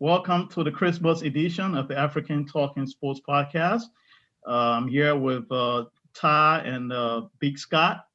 welcome to the Christmas edition of the African Talking Sports Podcast. I'm here with Ty and Big Scott,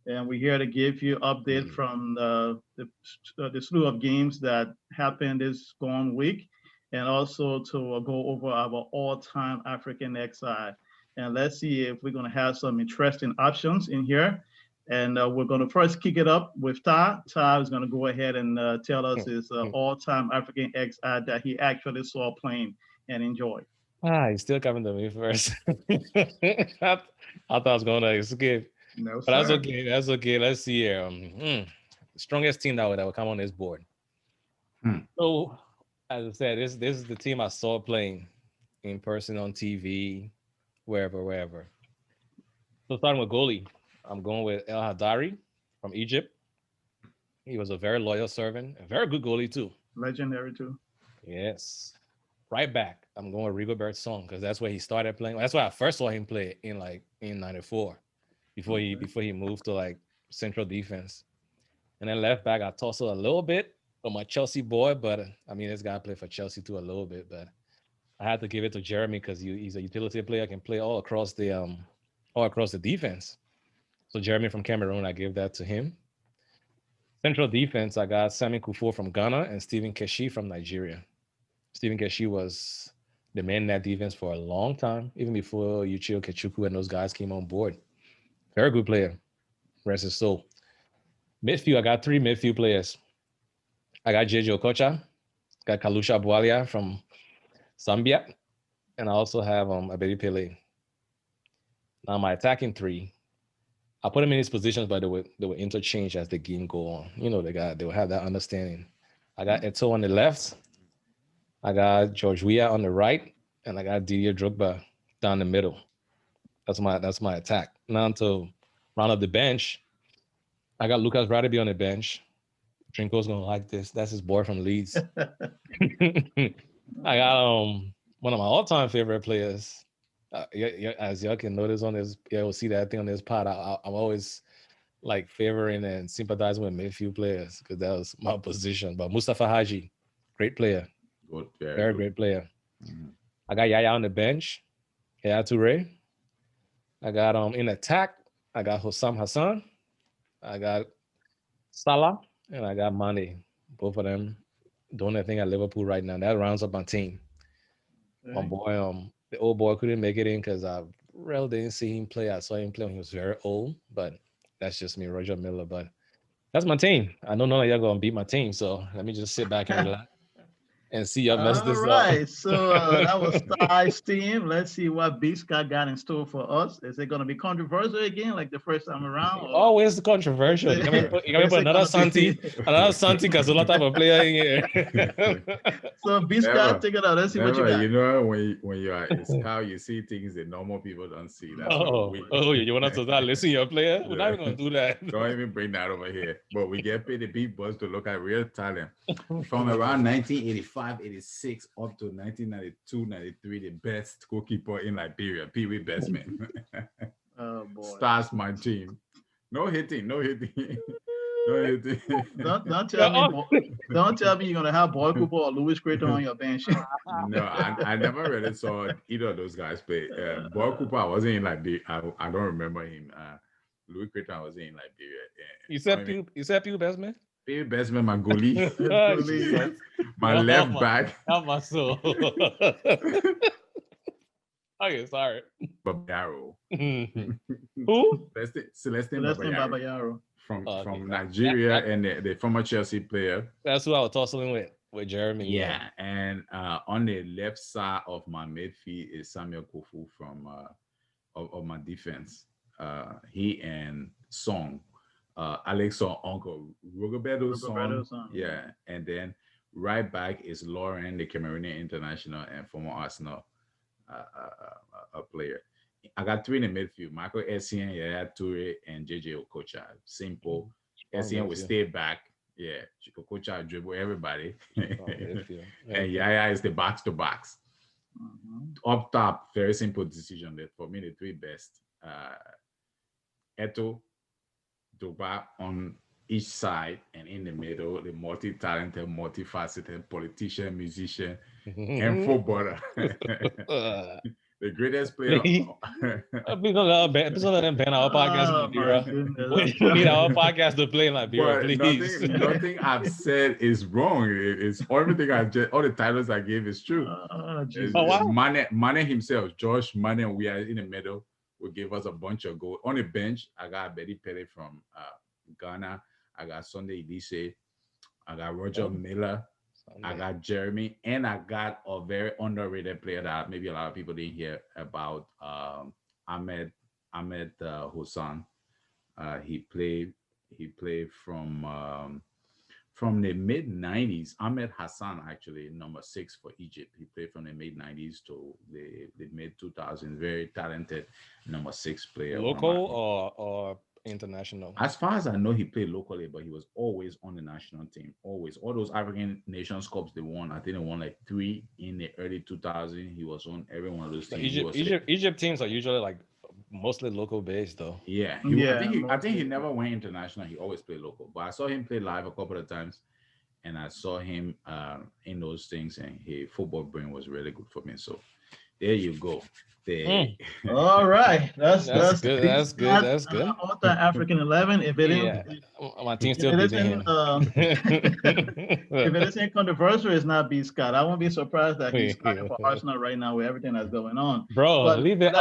and we're here to give you update from the slew of games that happened this gone week, and also to go over our all-time African XI. And let's see if we're going to have some interesting options in here. And we're going to first kick it up with Ty. Ty is going to go ahead and tell us his all-time African XI that he actually saw playing and enjoyed. He's still coming to me first. I thought I was going to skip. No, but that's okay. That's okay. Let's see here. Strongest team that will come on this board. So, as I said, this is the team I saw playing in person on TV, wherever. So starting with goalie, I'm going with El Hadari from Egypt. He was a very loyal servant, a very good goalie too. Legendary too. Yes. Right back, I'm going with Rigobert Song because that's where he started playing. That's where I first saw him play in '94, before he moved to like central defense. And then left back, I tussle a little bit with my Chelsea boy, but I mean this guy played for Chelsea too a little bit, but I had to give it to Jeremy because he's a utility player, can play all across the defense. So Jeremy from Cameroon, I gave that to him. Central defense, I got Sami Kufo from Ghana and Stephen Keshi from Nigeria. Stephen Keshi was the man in that defense for a long time, even before Yuchio Kechuku and those guys came on board. Very good player. Rest his soul. Midfield, I got 3 midfield players. I got JJ Okocha, got Kalusha Bwalia from Zambia, and I also have Abedi Pele. Now my attacking 3, I put them in these positions, but they were interchanged as the game go on. You know, they will have that understanding. I got Eto on the left, I got George Weah on the right, and I got Didier Drogba down the middle. That's my attack. Now to round up the bench, I got Lucas Radebe on the bench. Trinko's gonna like this. That's his boy from Leeds. I got one of my all-time favorite players. As y'all can notice on this, you'll see that thing on this pod. I'm always like favoring and sympathizing with midfield players because that was my position. But Mustafa Haji, great player, very great player. Mm-hmm. I got Yaya on the bench, Yaya Toure. I got in attack, I got Hossam Hassan, I got Salah, and I got Mane. Both of them doing their thing at Liverpool right now. That rounds up my team. Right. My boy, the old boy couldn't make it in because I really didn't see him play. I saw him play when he was very old, but that's just me, Roger Miller. But that's my team. I know none of y'all gonna beat my team, so let me just sit back and relax and see y'all mess this up. All right, so that was Ty's team. Let's see what Big Scott got in store for us. Is it going to be controversial again, like the first time around? Or? Always controversial. You can put another Santi Cazorla type of player in here. So Big Scott, take it out. Let's see what you got. You know, when you are, it's how you see things that normal people don't see. That's you want us to start listening to your player? We're not even going to do that. Don't even bring that over here. But we get paid the big boys to look at real talent. From around 1985, 86 up to 1992, 93, the best goalkeeper in Liberia, Pee Wee Bestman. Oh boy. Stars my team. No hitting. No hitting. Don't tell me you're gonna have Boy Cooper or Louis Creighton on your bench. No, I never really saw either of those guys play. Boy Cooper, I wasn't in Liberia. I don't remember him. Louis Creighton was in Liberia. You said Pee Wee Bestman? Pee Wee Bestman, my goalie. My left back. Help my soul. Okay, sorry. Babayaro. Who? Celestine Babayaro. From Nigeria and the former Chelsea player. That's who I was tussling with Jeremy. Yeah, and on the left side of my midfield is Samuel Kofu from of my defense. He and Song. Alexor Uncle Roberto Song. Yeah, and then right back is Lauren, the Cameroonian international and former Arsenal player. I got 3 in the midfield: Michael Essien, Yaya Toure, and JJ Okocha. Simple. Essien will stay back. Yeah, Okocha dribble everybody, and Yaya is the box to box. Up top, very simple decision. That for me, the 3 best: Eto, Drogba on each side, and in the middle, the multi-talented, multifaceted politician, musician, and footballer. The greatest player. We're gonna let them ban our podcast in Liberia. We need our podcast to play in Liberia, But please. nothing I've said is wrong. It's everything all the titles I gave is true. Wow. Mane himself, Josh Mane, we are in the middle, will give us a bunch of goals. On the bench, I got Betty Pele from Ghana. I got Sunday Elise. I got Roger Miller. I got Jeremy, and I got a very underrated player that maybe a lot of people didn't hear about, Ahmed Hussan. He played from the mid 90s. Ahmed Hassan, actually, number 6 for Egypt. He played from the mid 90s to the mid 2000s. Very talented number 6 player. Local or international? As far as I know, he played locally, but he was always on the national team. Always. All those African Nations Cups they won, I think they won like 3 in the early 2000s. He was on every one of those teams. Egypt teams are usually like mostly local based, though. Yeah. I think he never went international. He always played local. But I saw him play live a couple of times, and I saw him in those things, and his football brain was really good for me. So there you go. All right, that's good. That's good. All the African 11. If it my team still beating him. If it isn't controversial, it's not B. Scott. I won't be surprised that he's starting for Arsenal right now with everything that's going on. Bro, but leave it.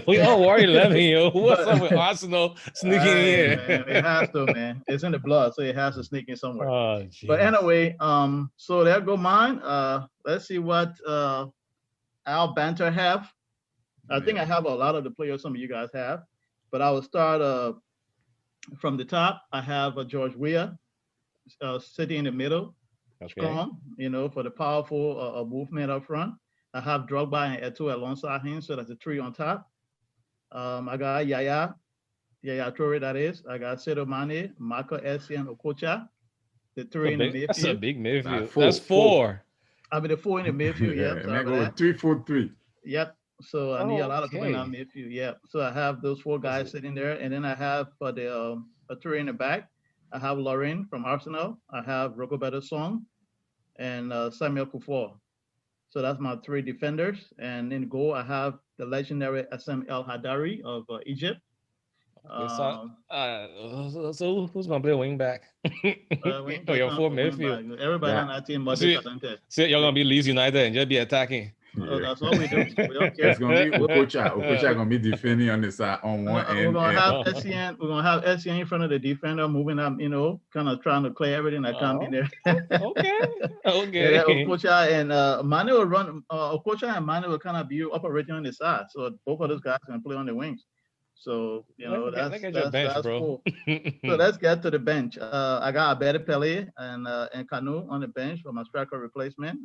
We all worry 11, yo. What's up with Arsenal sneaking in? Man, it has to, man. It's in the blood, so it has to sneak in somewhere. Oh, but anyway, so there go mine. Let's see what Al Banter have. I think I have a lot of the players some of you guys have, but I will start from the top. I have George Weah sitting in the middle, strong, for the powerful movement up front. I have Drogba and Eto'o alongside him, so that's a 3 on top. I got Yaya Toure, that is. I got Sadio Mane, Marco Essien, Okocha, the 3 in the midfield. That's a big midfield. That's 4. I mean, the 4 in the midfield, yeah. And I go with 3-4-3. Yep. So I need a lot of people in that midfield. Yeah. So I have those 4 guys sitting there, and then I have for the a 3 in the back. I have Lauren from Arsenal. I have Roberto Song, and Samuel Kufuor. So that's my 3 defenders. And in goal, I have the legendary SM El Hadari of Egypt. So who's gonna play wing back? Your 4 midfield. Everybody on that team must be talented. So you're gonna be Leeds United and just be attacking. Oh, that's all we do. We don't care. It's gonna be Okocha gonna be defending on the side on one end. We're gonna have Essien. We're gonna have Essien in front of the defender, moving up. Kind of trying to clear everything that comes in there. Okay. Yeah, Okocha and Mane will run. Okocha and Mane will kind of be operating on the side, so both of those guys can play on the wings. So that's bench, bro. Cool. So let's get to the bench. I got Abedi Pele and Kanu on the bench for my striker replacement.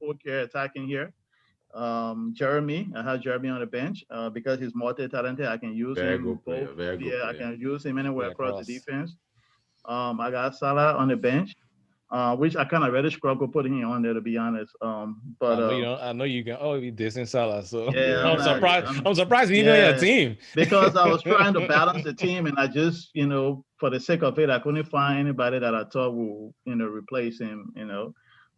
Full care attacking here. Jeremy, I have Jeremy on the bench because he's multi-talented. I can use him. Very good player. I can use him anywhere across the defense. I got Salah on the bench, which I kind of really struggle putting him on there, to be honest. But I know you can be dissing Salah, so yeah, I'm surprised he's even on your team. Because I was trying to balance the team, and I just, for the sake of it, I couldn't find anybody that I thought would, replace him,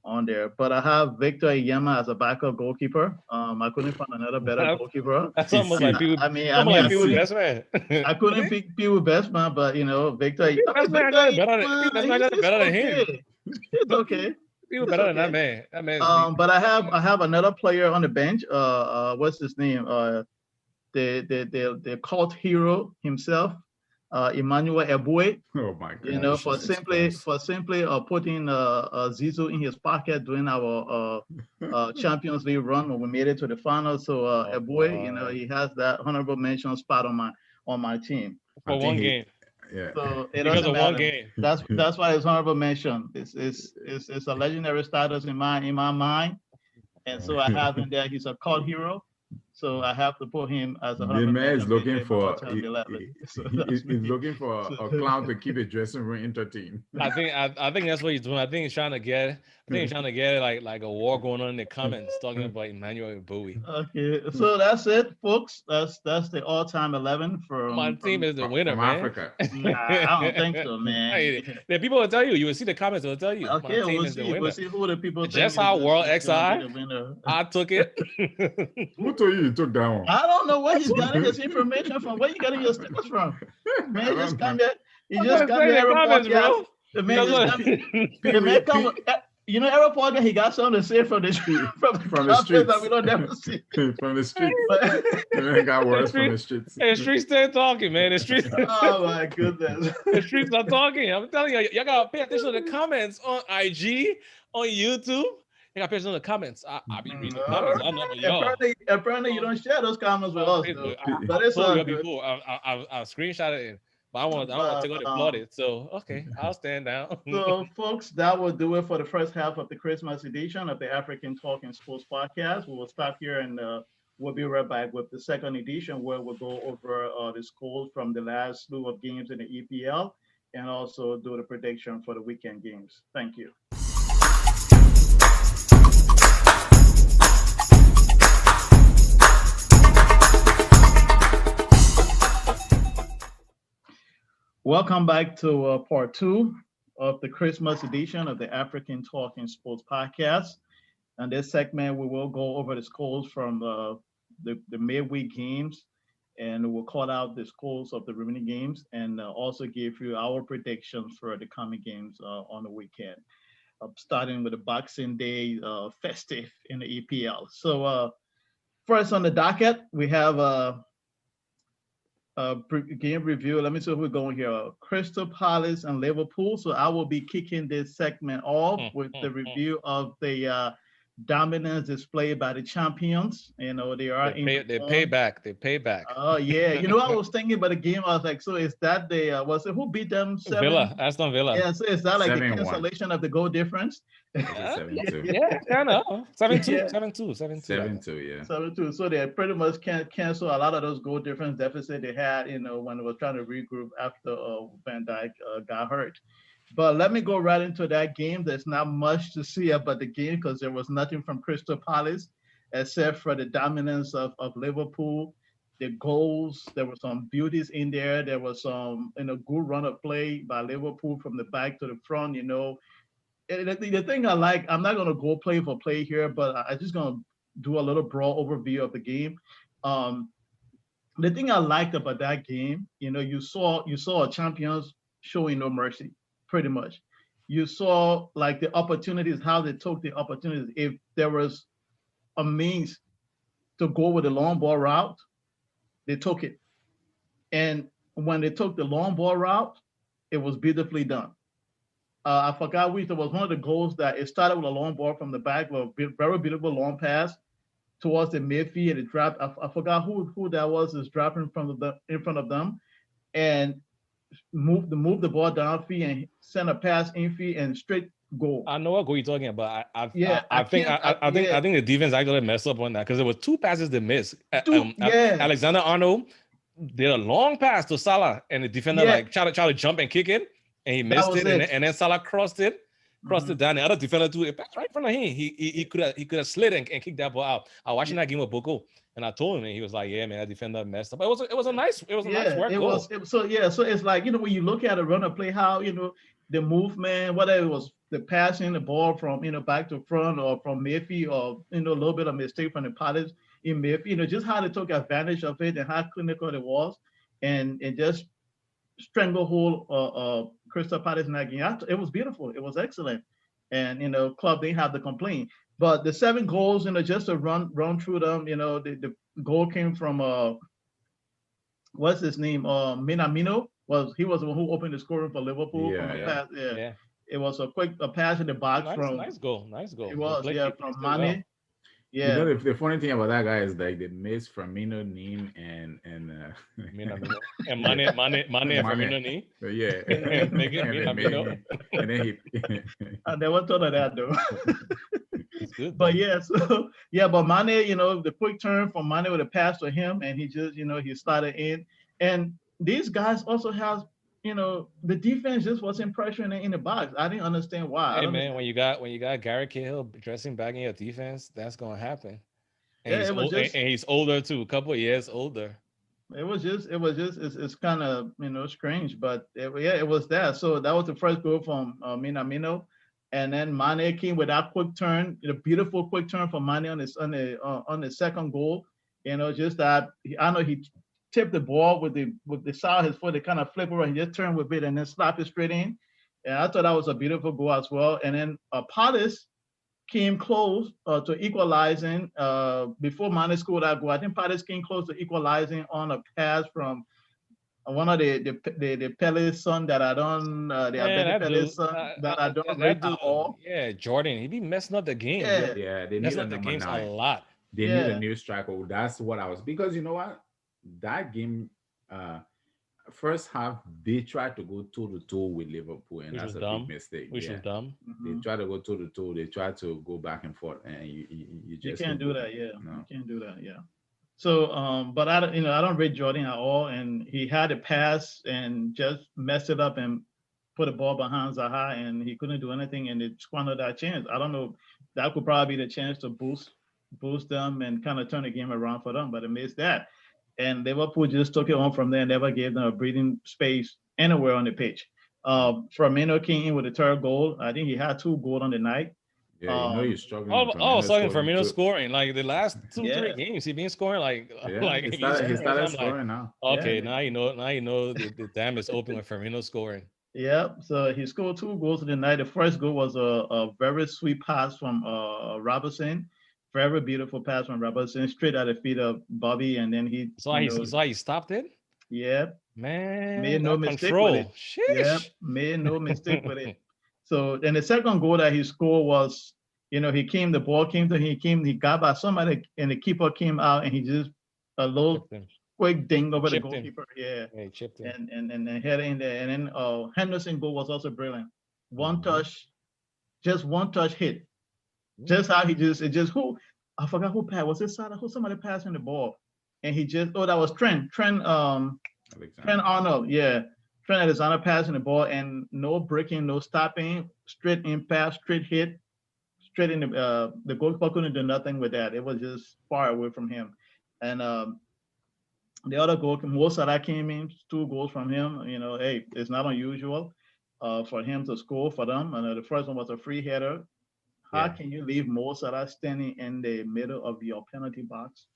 on there. But I have Victor Yema as a backup goalkeeper. I couldn't find another better goalkeeper. That's almost like people. I best man. I couldn't pick people best man, but Victor. That's better than him. It's okay. People better than that man. That man. But I have another player on the bench. What's his name? The cult hero himself. Emmanuel Eboué, oh my God! For simply putting Zizou in his pocket during our Champions League run when we made it to the final. So Eboué, he has that honorable mention spot on my team for one game. Yeah. So it doesn't matter. One game. That's why it's honorable mention. It's a legendary status in my mind, and so I have him there. He's a cult hero. So I have to put him as a The man is looking for all-time 11. he's looking for a clown to keep the dressing room entertained. I think that's what he's doing. I think he's trying to get like a war going on in the comments talking about Emmanuel Bowie. Okay, so that's it, folks. That's the all-time 11 from My team is the winner, from man. Africa. Nah, I don't think so, man. Hey, the people will tell you. You will see the comments. They'll tell you. Okay, my team we'll is the see. winner. We'll see who the people think Just is how the- World is gonna be XI, the winner. I took it. Who told you took that one? I don't know where he's getting his information from. Where you getting your stickers from? Man, just come there. He I'm just gonna come say there the every comments, podcast. bro. The man just come. The man come. You know, every podcast he got something to say from the street, from the streets. that we don't never see. From the street. But- I got words from the streets. Hey, the streets still talking, man. The streets. oh my goodness. The streets are talking. I'm telling you, y'all gotta pay attention to the comments on IG, on YouTube. You gotta pay attention to the comments. I be reading the comments. I know about y'all. Apparently, you don't share those comments with us, though. But it's told all you good. before. I screenshotted it, but I don't want to take out the applauded. So okay, I'll stand down. So, folks, that will do it for the first half of the Christmas edition of the African Talking Sports Podcast. We will stop here and we'll be right back with the second edition where we'll go over the scores from the last slew of games in the EPL and also do the prediction for the weekend games. Thank you. Welcome back to part 2 of the Christmas edition of the African Talking Sports Podcast. In this segment, we will go over the scores from the midweek games, and we'll call out the scores of the remaining games and also give you our predictions for the coming games on the weekend, starting with the Boxing Day festive in the EPL. So first on the docket, we have game review. Let me see who we're going here. Crystal Palace and Liverpool. So I will be kicking this segment off with the review of the dominance displayed by the champions. You know, they pay back. Oh yeah. You know, I was thinking about the game. I was like, so is that the who beat them? Aston Villa. Yeah. So is that like 7-1. the cancellation of the goal difference? 7-2. Yeah, I know. 7-2. Yeah. 7-2. 7-2, yeah. 7-2. So they pretty much can't cancel a lot of those goal difference deficit they had, you know, when they were trying to regroup after Van Dijk got hurt. But let me go right into that game. There's not much to see about the game because there was nothing from Crystal Palace except for the dominance of Liverpool. The goals, there were some beauties in there. There was some, good run of play by Liverpool from the back to the front, you know. The thing I like, I'm not going to go play for play here, but I'm just going to do a little broad overview of the game. The thing I liked about that game, you know, you saw champions showing no mercy, pretty much. You saw like the opportunities, how they took the opportunities. If there was a means to go with the long ball route, they took it. And when they took the long ball route, it was beautifully done. I forgot which. There was one of the goals that it started with a long ball from the back, with a very beautiful long pass towards the midfield, and it dropped. I forgot who that was. Is dropping in front of them, and move the ball downfield and send a pass infield and straight goal. I know what goal you're talking about. I think the defense actually messed up on that because there was 2 passes they missed. Alexander Arnold did a long pass to Salah, and the defender tried to jump and kick it. And he missed it, and then Salah crossed it down. The other defender too, it passed right in front of him. He could have slid and kicked that ball out. I was watching that game with Boko, and I told him, and he was like, "Yeah, man, that defender messed up." But it was a nice work goal. So it's like, you know, when you look at a runner play, how, you know, the movement, whether it was the passing the ball from, you know, back to front or from midfield, or, you know, a little bit of mistake from the Palace in midfield, you know, just how they took advantage of it and how clinical it was, and just stranglehold Crystal Palace in that game. It was beautiful. It was excellent. And, you know, club, they have the complaint. But the 7 goals, you know, just to run through them, you know, the goal came from, what's his name? Minamino. He was the one who opened the scoring for Liverpool. Pass. It was a pass in the box nice goal. It was, from Mane. Yeah. You know, the funny thing about that guy is like the miss from Mino, Neem, and Mane and Firmino Neem. Yeah. and then I never thought of that though. It's good. But though. yeah, so yeah, but Mane, the quick turn from Mane with a pass to him, and he just, he started in. And these guys also have, the defense just wasn't pressuring in the box. I didn't understand why. I Hey don't know. man, when you got Gary Cahill dressing back in your defense, that's gonna happen. And Yeah, he's it was old, and just, he's older too, a couple of years older. it's kind of, strange, but yeah, it was that. So that was the first goal from Minamino. And then Mane came with that quick turn, the beautiful quick turn from Mane on the second goal. Just that I know he tipped the ball with the side of his foot. It kind of flipped over and he just turned with it and then slapped it straight in. And I thought that was a beautiful goal as well. And then Palace came close to equalizing before Mane scored that goal. I think Palace came close to equalizing on a pass from one of the Pele's son that I don't the Man, Abedi that Pele's dude, son that I don't rate that at dude, all. yeah, Jordan, he be messing up the games, Yeah, Yeah, they need messing a up the number games a 9. lot. They need a yeah, new striker. That's what I was, because you know what? That game, first half, they tried to go toe to toe with Liverpool, and Which that's was a big dumb. mistake. Which was Yeah, dumb. they mhm. tried to go toe to toe. They tried to go back and forth, and you You just can't couldn't do do it. that. Yeah, you No. can't do that. Yeah. So, but I don't rate Jordan at all, and he had a pass and just messed it up and put the ball behind Zaha, and he couldn't do anything, and it squandered that chance. I don't know. That could probably be the chance to boost them and kind of turn the game around for them, but it missed that. And Liverpool just took it on from there, and never gave them a breathing space anywhere on the pitch. Firmino came in with the third goal. I think he had two goals on the night. Yeah, you're Um, struggling with All of a Firmino sudden, scoring Firmino too. scoring like the last two, three yeah, games, he been scoring like Yeah, he he's started. He scoring. So started I'm like, scoring now. yeah, okay, now you know the dam is open with Firmino scoring. yeah. So he scored two goals in the night. The first goal was a very sweet pass from Robertson. Very beautiful pass from Robertson, straight at the feet of Bobby, and then he, You saw he stopped it. yeah, Man, made no that mistake with it. control. Yeah, Sheesh. made no mistake with it. So then the second goal that he scored was, the ball came to him, he got by somebody, and the keeper came out, and he just a little Chipped him. quick ding over the Chipped him. goalkeeper. Yeah, Yeah, he chipped him. and head in there, and then Henderson goal was also brilliant. One Mhm. touch, just one touch hit. Mm. Just how it just who I forgot who passed. Was it Sada? Who somebody passing the ball? And he just that was Trent Alexander. Arnold, yeah. Trent Alexander passing the ball and no breaking, no stopping, straight in pass, straight hit, straight in the goalkeeper couldn't do nothing with that. It was just far away from him. And the other goal, most of that came in, two goals from him. Hey, it's not unusual for him to score for them. And the first one was a free header. How Yeah. can you leave Mo Salah standing in the middle of your penalty box,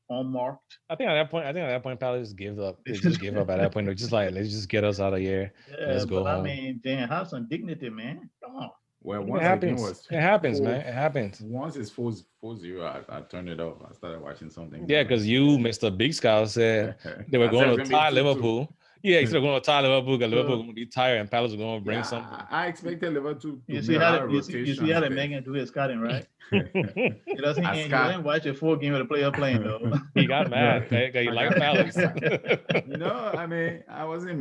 unmarked? I think at that point, Palace just gave up. They just gave up at that point. They're just like, let's just get us out of here. Yeah, Let's go but I home. mean, damn, have some dignity, man. Come on. Well, It once the game happens. was It happens, 4 man. It happens. Once it's 4-0, I turned it off. I started watching something. Yeah, because you, Mr. Big Scout, said they were I said going it's to gonna be tie 2-2. Liverpool. Yeah, he said they're going to tie Liverpool because Liverpool So- going to be tired and Palace are going to bring Yeah, something. I expected Liverpool to You make see a how lot of you see how the Megan do his scouting, right? He didn't watch a full game of the player playing though. He got mad because he liked Palace. No, I mean, I wasn't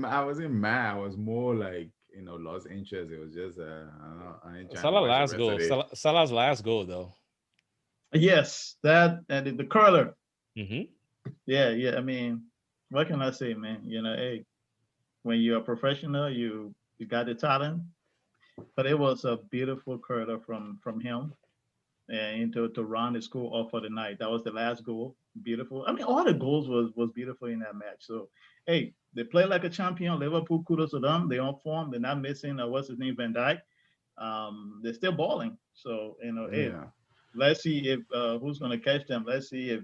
mad. I was more like, lost interest. It was just I ain't trying to watch the rest of it. Salah's last goal, though. Yes, that and the curler. Mm-hmm. Yeah. I mean, what can I say, man? Hey, when you're a professional, you got the talent. But it was a beautiful curler from him, and to round the score off for the night. That was the last goal. Beautiful. I mean, all the goals was beautiful in that match. So, hey, they play like a champion. Liverpool, kudos to them. They on form. They're not missing. What's his name, Van Dijk. They're still balling. So, hey, Yeah. let's see if who's going to catch them. Let's see if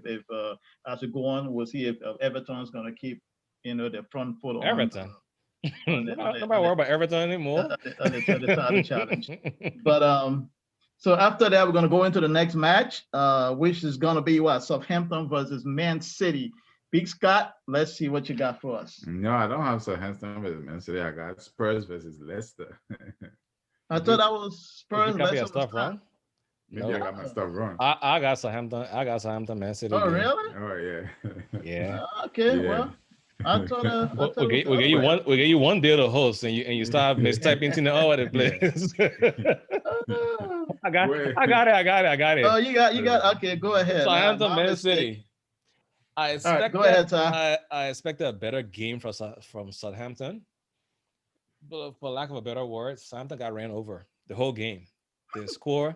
as we go on, we'll see if Everton's going to keep the front foot on Everton. Nobody on worry about Everton anymore. on the title challenge. But so after that, we're going to go into the next match, which is going to be Southampton versus Man City. Big Scott, let's see what you got for us. No, I don't have Southampton versus Man City. I got Spurs versus Leicester. I thought that was Spurs. You got your Leicester stuff was not. wrong. Maybe No. I got my stuff wrong. I got Southampton. I got Southampton, Man City. Oh, game. really? Oh yeah. Yeah. Okay, Yeah. well, I thought We'll get you one deal to host, and you start mistyping to all over the place. I got Wait. I got it. Oh, you got. Okay, go ahead. Southampton, My Man mistake. City. I All right, go ahead, expected Ty. I expected a better game from Southampton, but for lack of a better word, Southampton got ran over the whole game. The score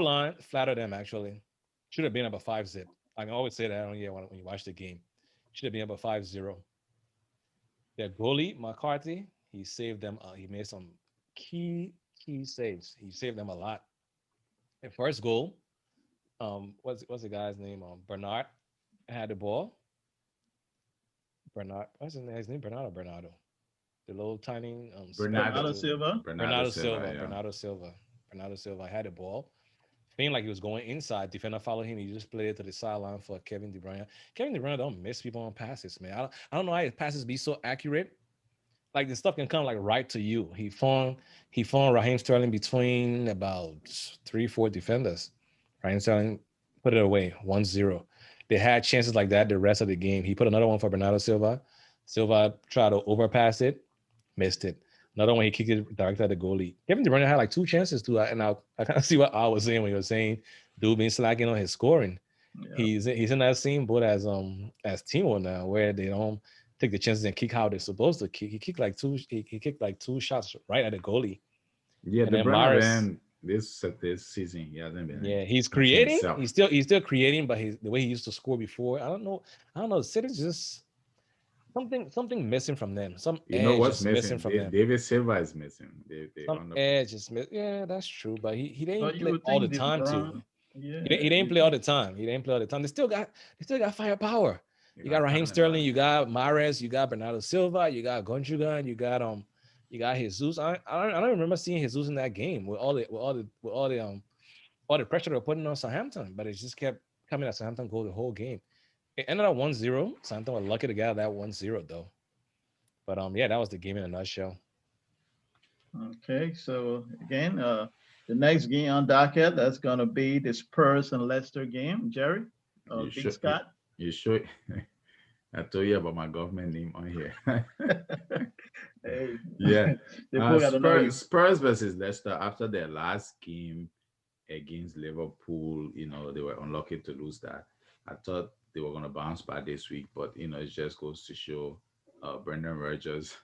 line flattered them actually. Should have been up a 5-0. I can always say that on when you watch the game. Should have been up a 5-0. Their goalie, McCarthy, he saved them. He made some key saves. He saved them a lot. The first goal, what's the guy's name? Bernard had the ball. Bernard, what's his name? His name Bernardo Bernardo. The little tiny Bernardo Bernardo. Silva. Bernardo Silva. Yeah. Bernardo Silva. Bernardo Silva had the ball. Feeling like he was going inside. Defender followed him. He just played it to the sideline for Kevin De Bruyne. Kevin De Bruyne don't miss people on passes, man. I don't know how his passes be so accurate. Like the stuff can come like right to you. He found Raheem Sterling between about 3-4 defenders. Raheem Sterling put it away 1-0. They had chances like that the rest of the game. He put another one for Bernardo Silva. Silva tried to overpass it, missed it. Another one he kicked it directly at the goalie. Kevin De Bruyne had like 2 chances to, and I kind of see what I was saying when he was saying dude being slacking on his scoring. Yeah. He's in that same boat as Timo now, where they don't take the chances and kick how they're supposed to kick. He kicked like 2 shots right at the goalie. Yeah, and the Bruyne this season he hasn't been. Yeah, he's creating. He's still creating, but the way he used to score before, I don't know. City's just something missing from them. Some edge what's missing from them. David Silva is missing. Some edge is missing. Yeah, that's true, but he didn't play all the time too. Yeah, he didn't play all the time. He didn't play all the time. They still got firepower. You got Raheem Sterling, you got Mahrez, you got Bernardo Silva, you got Gundogan, you got Jesus. I don't remember seeing Jesus in that game with all the pressure they're putting on Southampton, but it just kept coming at Southampton goal the whole game. It ended up 1-0. Southampton were lucky to get out of that 1-0 though. But yeah, that was the game in a nutshell. Okay, so again, the next game on docket, that's gonna be the Spurs and Leicester game. Jerry, Big Scott. You sure? I told you about my government name on here. Hey. Yeah. Spurs versus Leicester after their last game against Liverpool, they were unlucky to lose that. I thought they were going to bounce back this week, but, it just goes to show Brendan Rodgers,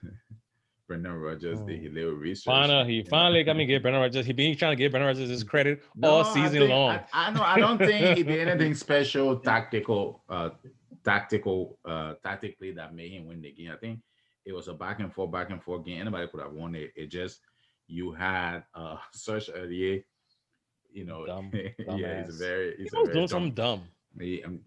the little research. He finally got me to give Brendan Rodgers. He been trying to give Brendan Rodgers his credit all season long. I don't think he did anything special tactically that made him win the game. I think it was a back and forth game. Anybody could have won it. It just you had Serge Aurier, dumb, yeah, he's doing something dumb.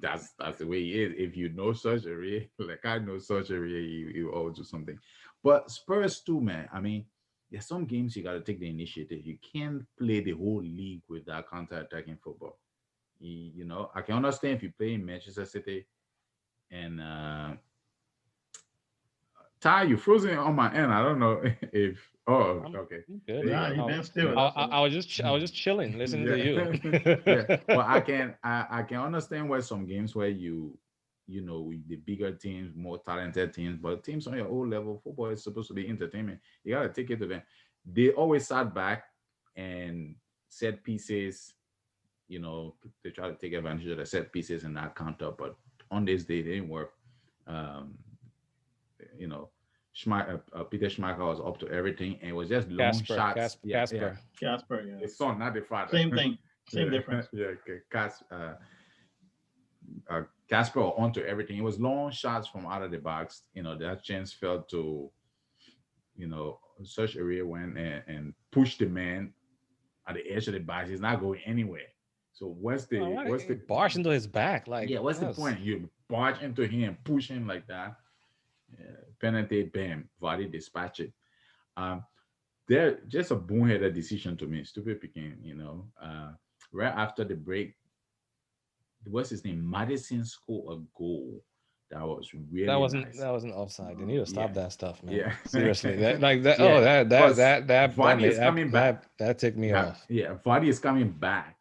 That's the way he is. If you know Serge Aurier, like I know Serge Aurier, you always do something. But Spurs too, man. I mean, there's some games you got to take the initiative. You can't play the whole league with that counter-attacking football. I can understand if you play in Manchester City and Ty, you frozen on my end. I don't know if. Oh, okay. Good. Yeah, you've been still. I was just chilling, listening to you. Yeah. Well, I can understand why some games where the bigger teams, more talented teams, but teams on your own level, football is supposed to be entertainment. You got to take it to them. They always sat back and set pieces. They try to take advantage of the set pieces and not counter, but on this day, they didn't work. Peter Schmeichel was up to everything, and it was just long shots. Casper, yeah. His son, not the father. Same thing. Same difference. Yeah, Casper onto everything. It was long shots from out of the box. That chance fell to, Serge Aurier went and pushed the man at the edge of the box. He's not going anywhere. So what's the barge into his back? Like, yeah, what's the point? You barge into him, push him like that. Penalty, bam, Vardy dispatch it. They're just a boneheaded decision to me. Stupid picking, right after the break, what's his name? Madison scored a goal that was really nice. That wasn't offside. They need to stop that stuff, man. Yeah, seriously. That coming back. That took me off. Yeah, Vardy is coming back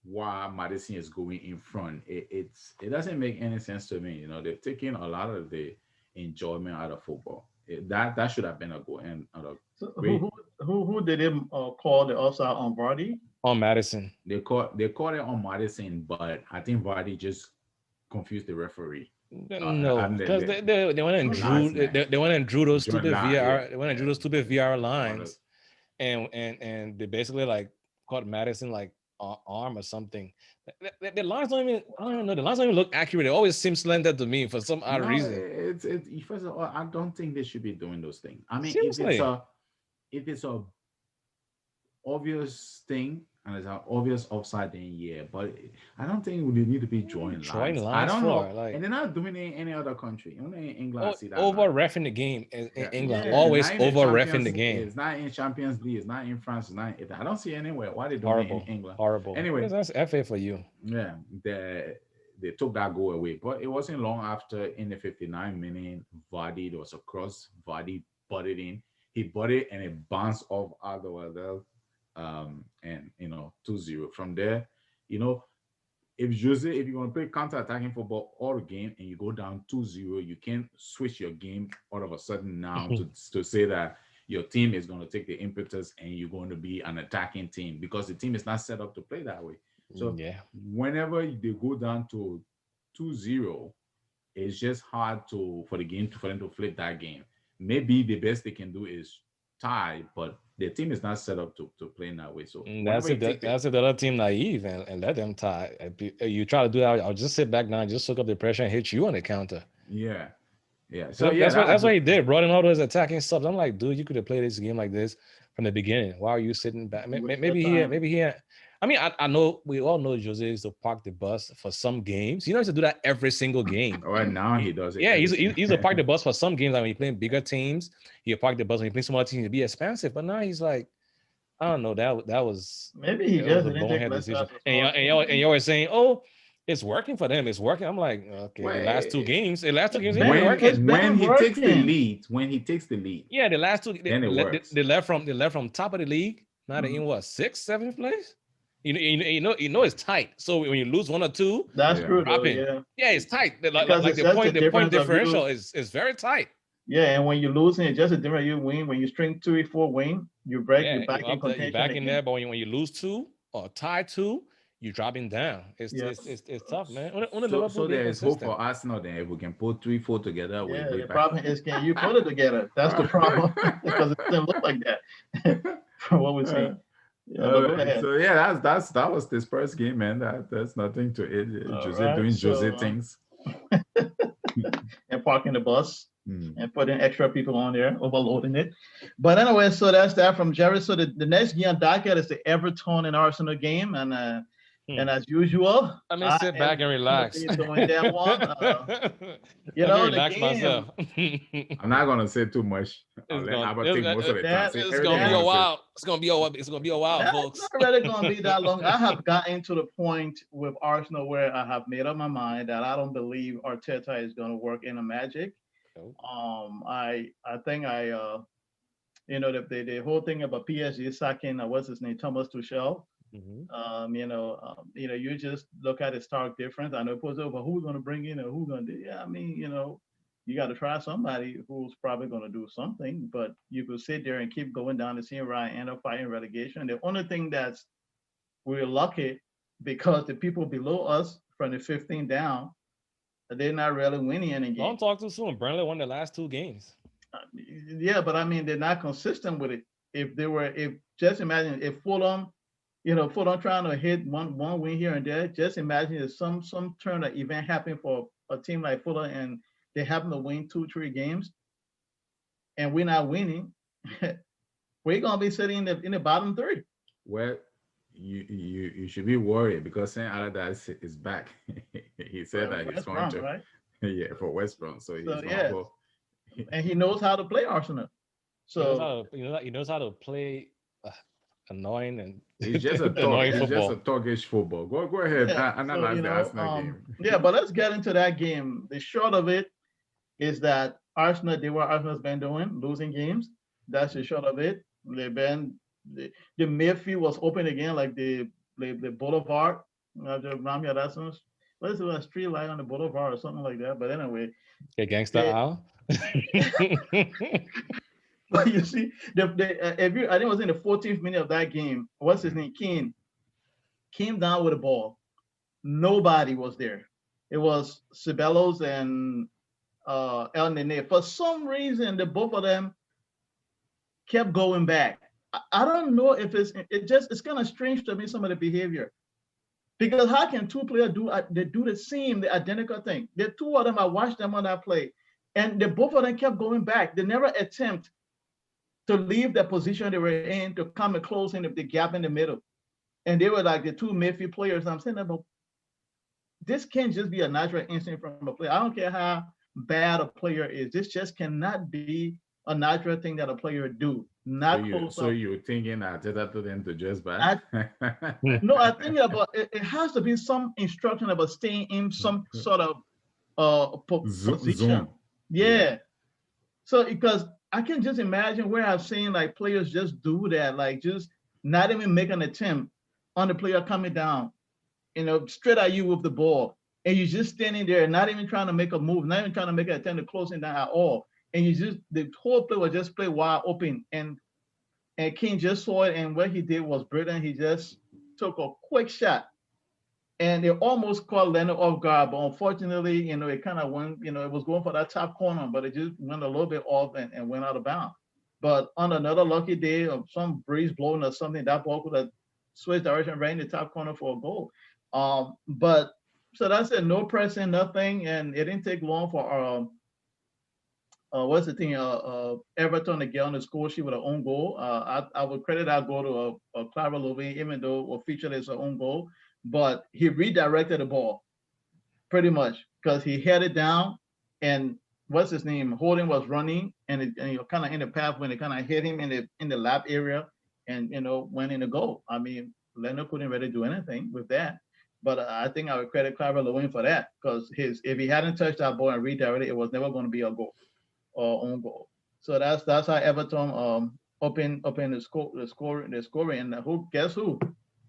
while Madison is going in front. It doesn't make any sense to me. They've taken a lot of the enjoyment out of football. That should have been a goal. And who did him call the offside on Vardy? On Madison. They caught it on Madison, but I think Vardy just confused the referee. No, And because they went and drew they went and drew those stupid VR they went and drew those stupid VR lines, and they basically like caught Madison like arm or something. The lines don't even I don't even know, the lines don't even look accurate. It always seems slender to me for some odd reason. It's first of all, I don't think they should be doing those things. I mean, Seriously. if it's a obvious thing and it's an obvious offside, then yeah. But I don't think we need to be drawing lines. I don't know. Like, and they're not doing it in any other country. Only in England, I see that. Over reffing the game in England. Always over reffing the game. It's not in Champions League. It's not in France. It's not. I don't see anywhere. Why they doing it in England? Horrible. Anyway, that's FA for you. Yeah, they took that goal away, but it wasn't long after in the 59-minute Vardy, there was a cross. Vardy butted in. He butted and it bounced off Alderweireld. And 2-0 from there. If you're going to play counter-attacking football all the game and you go down 2-0, you can't switch your game all of a sudden now to say that your team is going to take the impetus and you're going to be an attacking team, because the team is not set up to play that way. So whenever they go down to 2-0, it's just hard for them to flip that game. Maybe the best they can do is tie, but their team is not set up to play in that way. So that's if the other team naive and let them tie. You try to do that, I'll just sit back now and just soak up the pressure and hit you on the counter. Yeah. So that's what he did. Brought in all those attacking subs. I'm like, dude, you could have played this game like this from the beginning. Why are you sitting back? Maybe he. I mean, I know we all know Jose used to park the bus for some games. He used to do that every single game. Right now he does it. Yeah, he used to park the bus for some games. Like when he's playing bigger teams, he park the bus. When he plays smaller teams, it'd be expensive. But now he's like, I don't know. That was maybe he just a bonehead decision. And you were saying, oh, it's working for them. It's working. I'm like, okay, the last two games, it ain't working. When he takes the lead. Yeah, the last two. They left from top of the league. Now they're in what, 6th, 7th place. You know it's tight. So when you lose one or two, that's true. Yeah, it's tight. Like the point differential is very tight. Yeah, and when you're losing, it's just a different. You win when you string 3 or 4 win. You break. You're back in contention. You're back in there, but when you lose 2 or tie 2, you're dropping down. It's tough, man. So there is hope for Arsenal then if we can put 3-4 together. The problem is, can you put it together? That's the problem, because it doesn't look like that from what we're seeing. That was this first game, man. That's nothing to it. Jose things. And parking the bus and putting extra people on there, overloading it. But anyway, so that's that from Jerry. So the next game on docket is the Everton and Arsenal game, and as usual, sit back and relax. Doing that one. Relax myself. I'm not gonna say too much. It's gonna be a while, folks. It's not really gonna be that long. I have gotten to the point with Arsenal where I have made up my mind that I don't believe Arteta is gonna work in a magic. I think the whole thing about PSG sacking what's his name, Thomas Tuchel. You just look at the stark difference. I know it was over who's going to bring in or who's going to do. Yeah, I mean, you got to try somebody who's probably going to do something. But you could sit there and keep going down the scene right, end up fighting relegation. The only thing that's we're lucky because the people below us from the 15 down, they're not really winning any games. Don't talk too soon. Burnley won the last 2 games. Yeah, but I mean, they're not consistent with it. Just imagine if Fulham. Fulham trying to hit one win here and there. Just imagine if some turn of event happened for a team like Fulham and they happen to win 2-3 games, and we're not winning. We're gonna be sitting in the bottom 3. Well, you should be worried because Saint Allardyce is back. He said that he's going to, right? Yeah, for West Brom. So he's going to go. And he knows how to play Arsenal. So he knows how to play. Annoying and he's just a talkish football. Go ahead. Analyze the Arsenal game. Yeah, but let's get into that game. The short of it is that Arsenal did what Arsenal's been doing, losing games. That's the short of it. They've been the midfield was open again, like the boulevard. Remind me of that song. What is it, a street light on the boulevard or something like that? But anyway, Gangsta Al. But you see, I think it was in the 14th minute of that game. What's his name? Keane came down with the ball. Nobody was there. It was Ceballos and El Nene. For some reason, the both of them kept going back. I don't know if it's kind of strange to me, some of the behavior. Because how can two players do the identical thing? The two of them, I watched them on that play, and the both of them kept going back. They never attempt to leave the position they were in to come and close in the gap in the middle. And they were like the two midfield players. I'm saying that, but this can't just be a natural instinct from a player. I don't care how bad a player is. This just cannot be a natural thing that a player do. So you're thinking that Arteta told them to just back? No, I think about it has to be some instruction about staying in some sort of position. Zone. Yeah. So because I can just imagine where I've seen like players just do that, like just not even make an attempt on the player coming down, straight at you with the ball. And you're just standing there, not even trying to make a move, not even trying to make an attempt to close it down at all. And the whole play was just play wide open. And King just saw it, and what he did was brilliant. He just took a quick shot. And it almost caught Leonard off guard, but unfortunately, it kind of went, it was going for that top corner, but it just went a little bit off and went out of bounds. But on another lucky day of some breeze blowing or something, that ball could have switched direction right in the top corner for a goal. But so that's it, no pressing, nothing, and it didn't take long for Everton to get on the score sheet with an own goal. I would credit that goal to Clara Louis, even though officially it's an own goal. But he redirected the ball pretty much because he had it down, and what's his name? Holding was running, and he kind of in the path when it kind of hit him in the lap area, and went in the goal. I mean, Leonard couldn't really do anything with that. But I think I would credit Clara Louis for that because if he hadn't touched that ball and redirected, it was never going to be a goal or own goal. So that's how Everton opened the scoring. And guess who?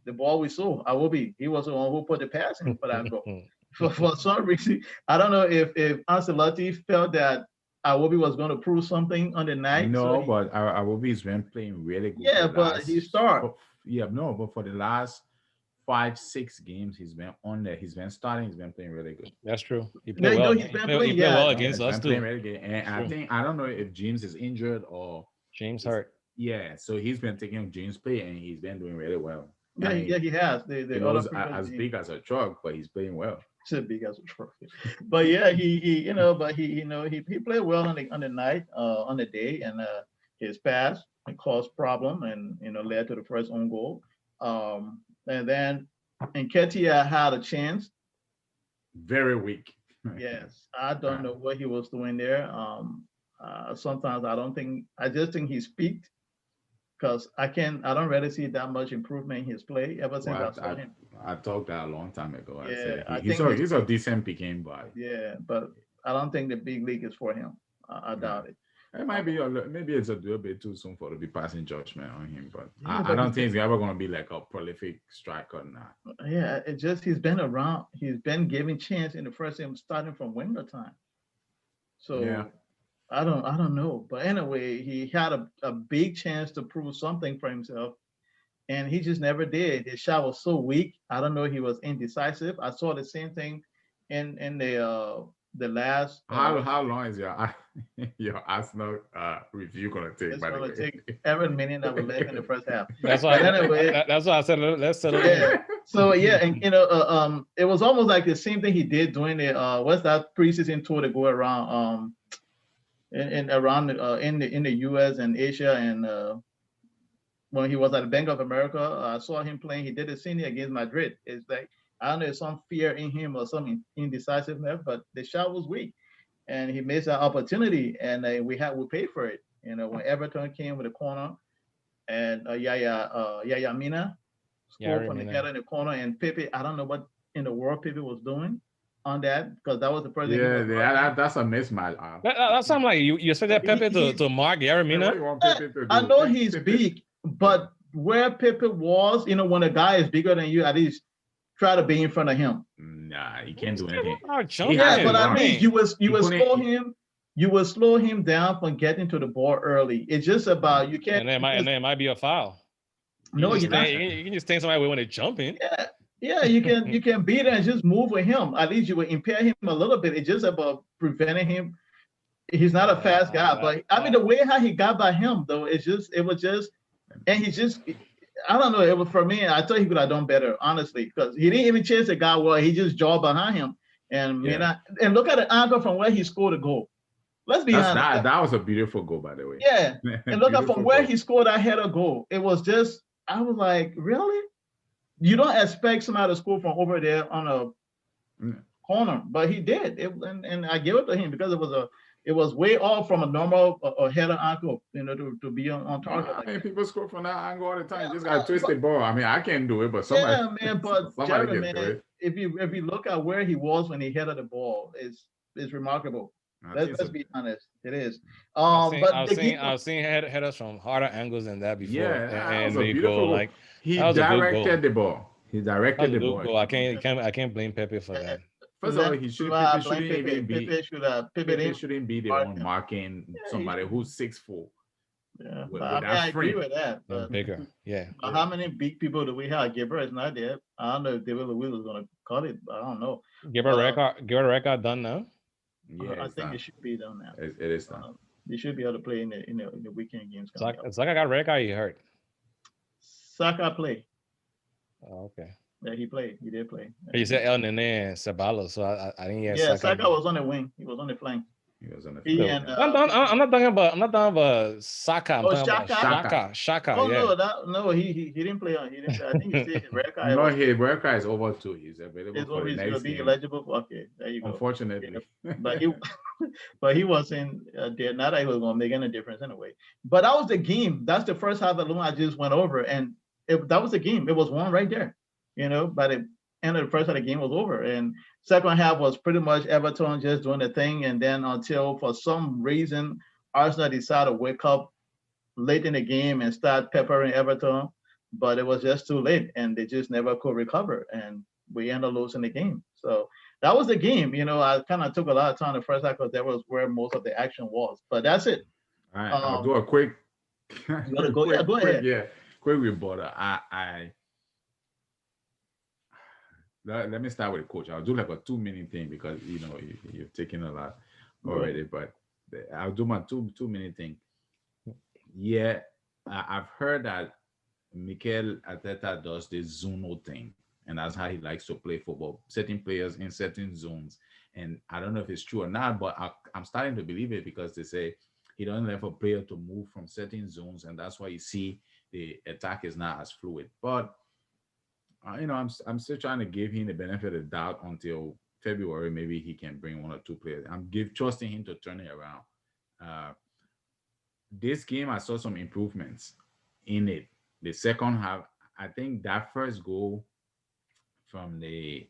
The ball we saw, Iwobi. He was the one who put the pass in for that goal. For some reason, I don't know if Ancelotti felt that Iwobi was going to prove something on the night. No, but Iwobi's been playing really good. Yeah, but he started. But for the last 5-6 games, he's been on there. He's been starting. He's been playing really good. That's true. He played well. He played well against us too. Really good. And I don't know if James is injured or James hurt. Yeah, so he's been taking James' play and he's been doing really well. Yeah, he has. He was as big as a truck, but he's playing well. It's big as a truck. But yeah, he played well on the night, on the day, and his pass caused problem and led to the first own goal. And then Nketiah had a chance. Very weak. Yes, I don't know what he was doing there. Sometimes I just think he's peaked because I don't really see that much improvement in his play ever since I saw him. I talked that a long time ago. Yeah, he's a decent picking by. Yeah, but I don't think the big league is for him. I doubt it. It might be maybe it's a little bit too soon for to be passing judgment on him, but I don't think he's ever going to be like a prolific striker now. Yeah, it's just he's been around. He's been given chance in the first game starting from winger time. So yeah. I don't know, but anyway, he had a big chance to prove something for himself, and he just never did. His shot was so weak. I don't know. He was indecisive. I saw the same thing in the last. How long is your Arsenal review gonna take? It's gonna take every minute that we left in the first half. That's why. Anyway, that's why I said let's settle. Yeah. So yeah, and it was almost like the same thing he did during the what's that preseason tour to go around in the US and Asia, and when he was at the Bank of America, I saw him playing. He did the same thing against Madrid. It's like I don't know, some fear in him or some indecisiveness, but the shot was weak, and he missed that opportunity, and we paid for it. When Everton came with a corner, and Yaya Mina scored from the header in the corner, and Pepe, I don't know what in the world Pepe was doing on that because that was the first. Yeah, that's a mismatch. That sounds like you expect Pepe to mark Yaramina. I know he's big, but where Pepe was, when a guy is bigger than you, at least try to be in front of him. Nah, he can't do anything. Yeah, but I mean, you will slow him down from getting to the ball early. It's just about you can't. And it might be a foul. No, you can just take somebody when they're jumping. Yeah, Yeah, you can beat him and just move with him. At least you will impair him a little bit. It's just about preventing him. He's not a fast guy, but I mean the way how he got by him though, it was just, and he just, I don't know. It was for me. I thought he could have done better, honestly, because he didn't even chase the guy well. He just jogged behind him, and and look at the angle from where he scored a goal. Let's be honest. That was a beautiful goal, by the way. Yeah, and look at from where he scored that header goal. It was just, I was like, really? You don't expect somebody to score from over there on a corner, but he did. And I give it to him because it was way off from a normal header angle, to be on target. I mean, people score from that angle all the time. You just got to twist the ball. I mean, I can't do it, but somebody. Yeah, man. But Jerry, man, if you look at where he was when he headed the ball, it's remarkable. Let's be honest. It is. I've seen headers from harder angles than that before. Yeah, and they go like he directed the ball. He directed the ball. I can't blame Pepe for that. First of all, Pepe shouldn't be the one marking somebody who's 6'4". Yeah, I agree with that. But bigger, yeah. How many big people do we have? Gabriel is not there. I don't know if David Luiz is going to cut it. I don't know. Gabriel record done now. Yeah, I think it should be done now. It is done. They should be able to play in the weekend games. It's like I got record. He hurt. Saka played. Oh, okay. Yeah, he played. He did play. You said El Nene and Ceballos, so I didn't hear. Yeah, Saka was on the wing. He was on the flank. He was on the flank. I'm not talking about Saka. I'm talking about Shaka. Oh yeah. no, he didn't play on. He didn't. I think he said his record. No, his record is over too. He's available for the next game. Eligible for. Okay, there you go. Unfortunately, but he wasn't there. Not that he was going to make any difference anyway. But that was the game. That's the first half alone I just went over, and that was the game. It was one right there. By the end of the first half, the game was over, and second half was pretty much Everton just doing the thing, and then until for some reason Arsenal decided to wake up late in the game and start peppering Everton, but it was just too late, and they just never could recover, and we ended up losing the game. So that was the game. I kind of took a lot of time the first half because that was where most of the action was. But that's it. All right, I'll do a quick. You gotta go. Yeah, go ahead. Yeah, quick rebuttal. Let me start with the coach. I'll do like a 2-minute thing because you've taken a lot already, but I'll do my 2-minute thing. Yeah, I've heard that Mikel Arteta does this zonal thing, and that's how he likes to play football. Certain players in certain zones, and I don't know if it's true or not, but I'm starting to believe it because they say he doesn't let a player to move from certain zones, and that's why you see the attack is not as fluid. But I'm still trying to give him the benefit of the doubt until February. Maybe he can bring 1 or 2 players. I'm trusting him to turn it around. This game, I saw some improvements in it. The second half, I think that first goal from the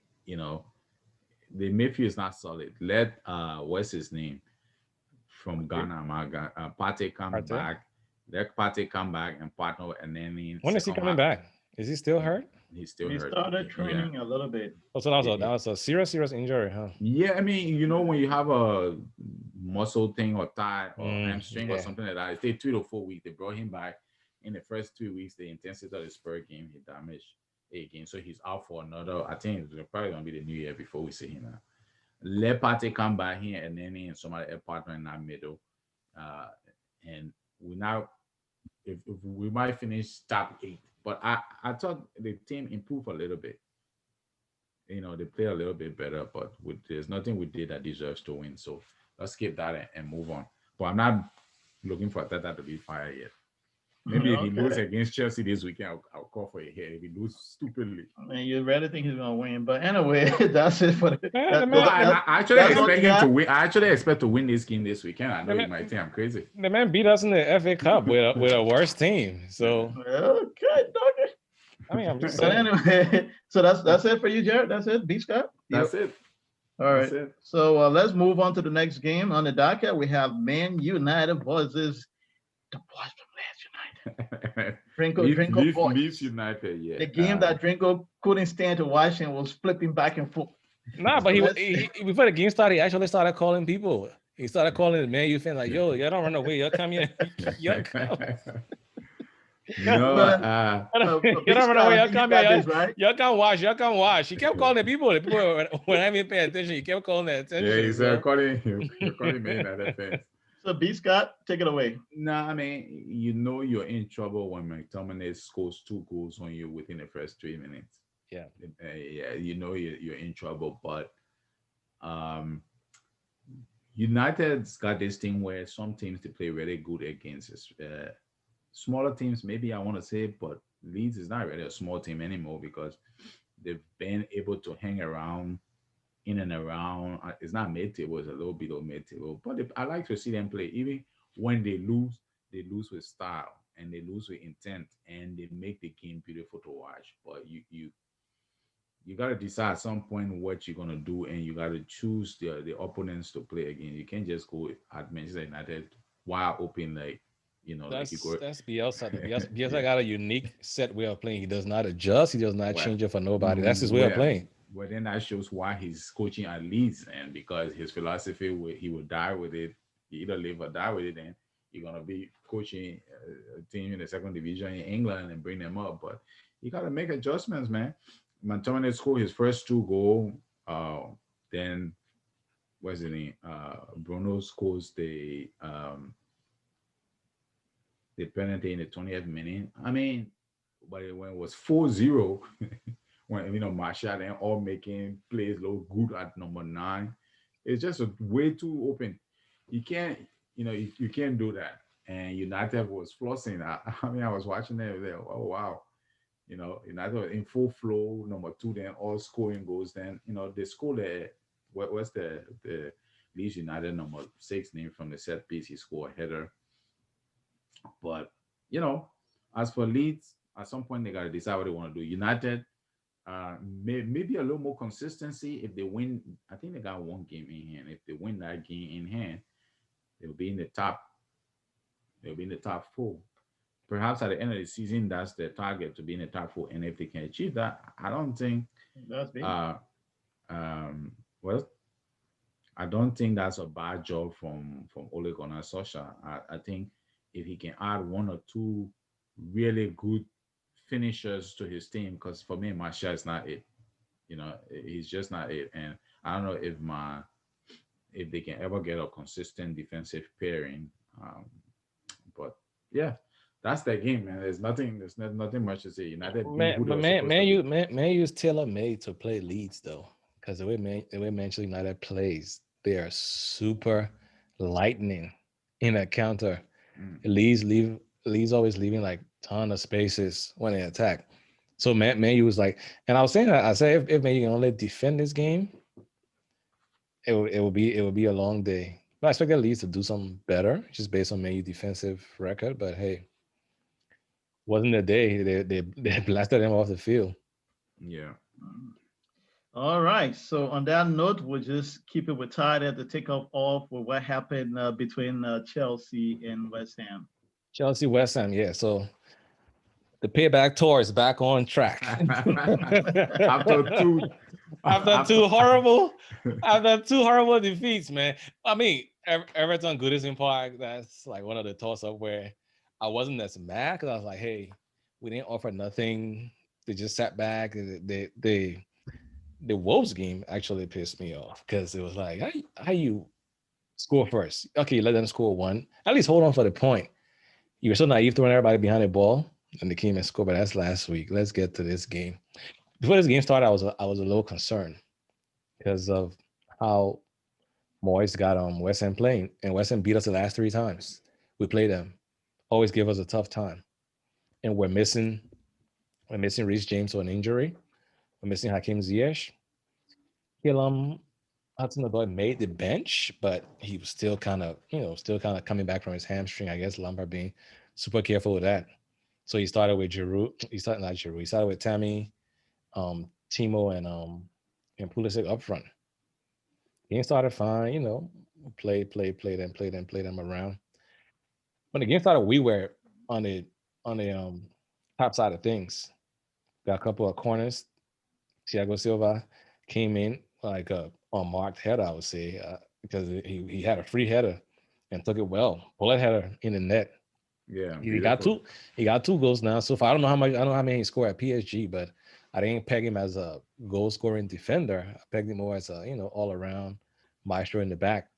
midfield is not solid. Let what's his name from Ghana, Partey come back. Let Partey come back and partner, and then when is he coming back? Is he still hurt? He's still hurt. He started training a little bit. Oh, so that was a serious injury, huh? Yeah, I mean, when you have a muscle thing or thigh or hamstring or something like that, it takes 2 to 4 weeks. They brought him back. In the first 2 weeks, the intensity of the Spurs game, he damaged again. So he's out for another, I think it's probably going to be the new year before we see him now. Let Partey come back here and then somebody else partner in that middle. And we now, if we might finish top 8. But I thought the team improved a little bit. They play a little bit better, but there's nothing we did that deserves to win. So let's skip that and move on. But I'm not looking for that to be fired yet. Maybe if he loses against Chelsea this weekend, I'll call for a hit. If he loses stupidly. I mean, you really think he's going to win. But anyway, that's it for the... I actually expect him to win. I actually expect to win this game this weekend. I know you might think I'm crazy. The man beat us in the FA Cup with a worse team. So... Okay, doggy. I mean, I'm just saying. But anyway, so that's it for you, Jared? That's it? B. Scott? That's it. All right. So let's move on to the next game on the docket. We have Man United versus the boys from Leeds United. Drinko boys. Leeds United, yeah. The game that Drinko couldn't stand to watch and was flipping back and forth. Nah, but he before the game started, he actually started calling people. He started calling the Man U fans like, yo, y'all don't run away. Y'all come here. Y'all come. No, But, You Big don't know where Scott, I y'all think you come got here. this right. Y'all can watch. Y'all can watch. He kept calling the people. The people when I didn't pay attention, he kept calling their yeah, attention. he's So. calling me United fans. So, Big Scott, take it away. Nah, I mean, you know you're in trouble when McTominay scores 2 goals on you within the first 3 minutes. Yeah. Yeah, you know you're in trouble. But um, United's got this thing where some teams they play really good against smaller teams. Maybe I want to say, but Leeds is not really a small team anymore because they've been able to hang around in and around. It's not mid-table; it's a little bit of mid-table. But I like to see them play. Even when they lose with style and they lose with intent, and they make the game beautiful to watch. But you got to decide at some point what you're gonna do, and you got to choose the opponents to play again. You can't just go at Manchester United wide open like you go. That's Bielsa. Bielsa Yeah. got a unique set way of playing. He does not adjust. He does not Well, change it for nobody. That's his way of playing. well, then that shows why he's coaching at Leeds, and because his philosophy, he will die with it. You either live or die with it, and you're gonna be coaching a team in the second division in England and bring them up. But you got to make adjustments, man. McTominay scored his first 2 goal. Then what's the name? Bruno scores the penalty in the 20th minute. I mean, but when it was 4-0, when Martial and all making plays look good at number 9, it's just a way too open. You can't, you can't do that. And United was flossing. I mean, I was watching it there. Oh wow, United in full flow. Number 2, then all scoring goals. Then they scored what's the Leeds United number 6 name from the set piece. He scored a header. But as for Leeds, at some point they got to decide what they want to do. United, maybe a little more consistency. If they win, I think they got 1 game in hand. If they win that game in hand, they'll be in the top. They'll be in the top 4. Perhaps at the end of the season, that's their target, to be in the top 4. And if they can achieve that, I don't think. That's big. Well, I don't think that's a bad job from Ole Gunnar Solskjaer. I think if he can add 1 or 2 really good finishers to his team, because for me, Martial is not it. He's just not it. And I don't know if they can ever get a consistent defensive pairing. But yeah, that's their game, man. There's nothing much to say. United, Man U's tailor made to play Leeds though, because the way Manchester United plays, they are super lightning in a counter. Leeds always leaving like ton of spaces when they attack. So Man U was like, and I was saying that if Man U can only defend this game, it will be a long day. But I expect Leeds to do something better, just based on Man U defensive record. But hey, wasn't the day they blasted them off the field. Yeah. All right. So on that note, we'll just keep it with Ty there to take off with what happened between Chelsea and West Ham. Chelsea, West Ham, yeah. So the payback tour is back on track. After two horrible defeats, man. I mean, Everton, Goodison Park, that's like one of the toss-up where I wasn't as mad, because I was like, hey, we didn't offer nothing. They just sat back. The Wolves game actually pissed me off, because it was like, how you score first? Okay, let them score 1. At least hold on for the point. You were so naive throwing everybody behind the ball, and they came and scored, but that's last week. Let's get to this game. Before this game started, I was a little concerned because of how Moyes got West Ham playing, and West Ham beat us the last 3 times we played them. Always give us a tough time, and we're missing Reece James to an injury. We're missing Hakim Ziyech. Hudson-Odoi made the bench, but he was still kind of coming back from his hamstring. I guess Lampard being super careful with that. So he started with Giroud. He started with Tammy, Timo, and Pulisic up front. Game started fine, play them around. When the game started, we were on the top side of things. Got a couple of corners. Thiago Silva came in like a unmarked header, I would say, because he had a free header and took it well. Bullet header in the net. Yeah, He got beautiful. two. He got 2 goals now so far. I don't know how much. I don't know how many he scored at PSG, but I didn't peg him as a goal scoring defender. I pegged him more as a all around maestro in the back.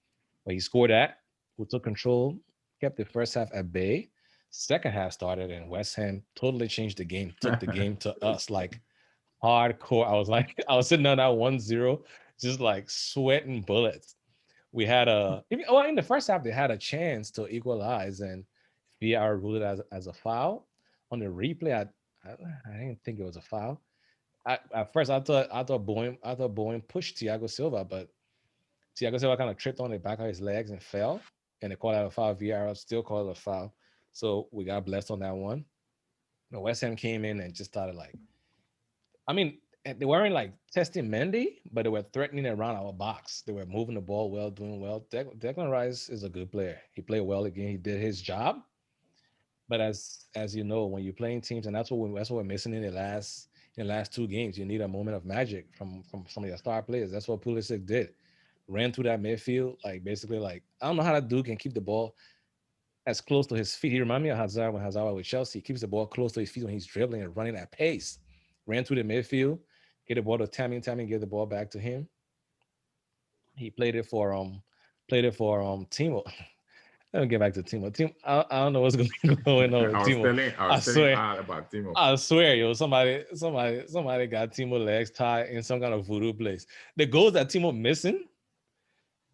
But he scored that. We took control, kept the first half at bay. Second half started, and West Ham totally changed the game. Took the game to us like hardcore. I was like, I was sitting on that 1-0, just like sweating bullets. We had in the first half they had a chance to equalize, and VAR ruled it as a foul. On the replay, I didn't think it was a foul. At first I thought Bowen pushed Thiago Silva, but Thiago Silva kind of tripped on the back of his legs and fell, and they called out a foul. VAR still called it a foul, so we got blessed on that one. The West Ham came in and just started like, I mean, they weren't like testing Mendy, but they were threatening around our box. They were moving the ball well, doing well. Declan Rice is a good player. He played well again. He did his job. But as you know, when you're playing teams, and that's what we're missing in the last 2 games, you need a moment of magic from some of your star players. That's what Pulisic did. Ran through that midfield, like basically like I don't know how that dude can keep the ball as close to his feet. He reminded me of Hazard when Hazard was with Chelsea. He keeps the ball close to his feet when he's dribbling and running at pace. Ran through the midfield, get the ball to Tammy, give the ball back to him. He played it for Timo. Let me get back to Timo. I don't know what's going on with Timo. I was telling Al about Timo. I swear, yo, somebody got Timo legs tied in some kind of voodoo place. The goals that Timo missing,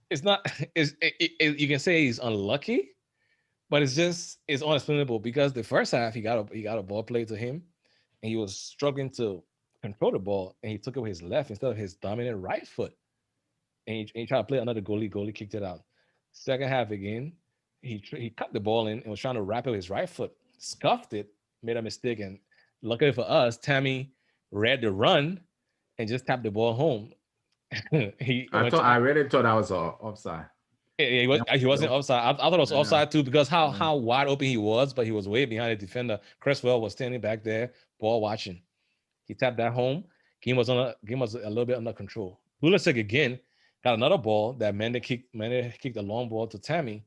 it's not. You can say he's unlucky, but it's unexplainable because the first half he got a ball played to him, and he was struggling to control the ball, and he took it with his left instead of his dominant right foot, and he tried to play another goalie. Goalie kicked it out. Second half again, he cut the ball in and was trying to wrap it with his right foot, scuffed it, made a mistake, and luckily for us, Tammy read the run and just tapped the ball home. I really thought I was offside. He wasn't offside. I thought it was offside too because how wide open he was, but he was way behind the defender. Cresswell was standing back there, ball watching. He tapped that home. Game was a little bit under control. Pulisic again got another ball that Mendy kicked a long ball to Tammy.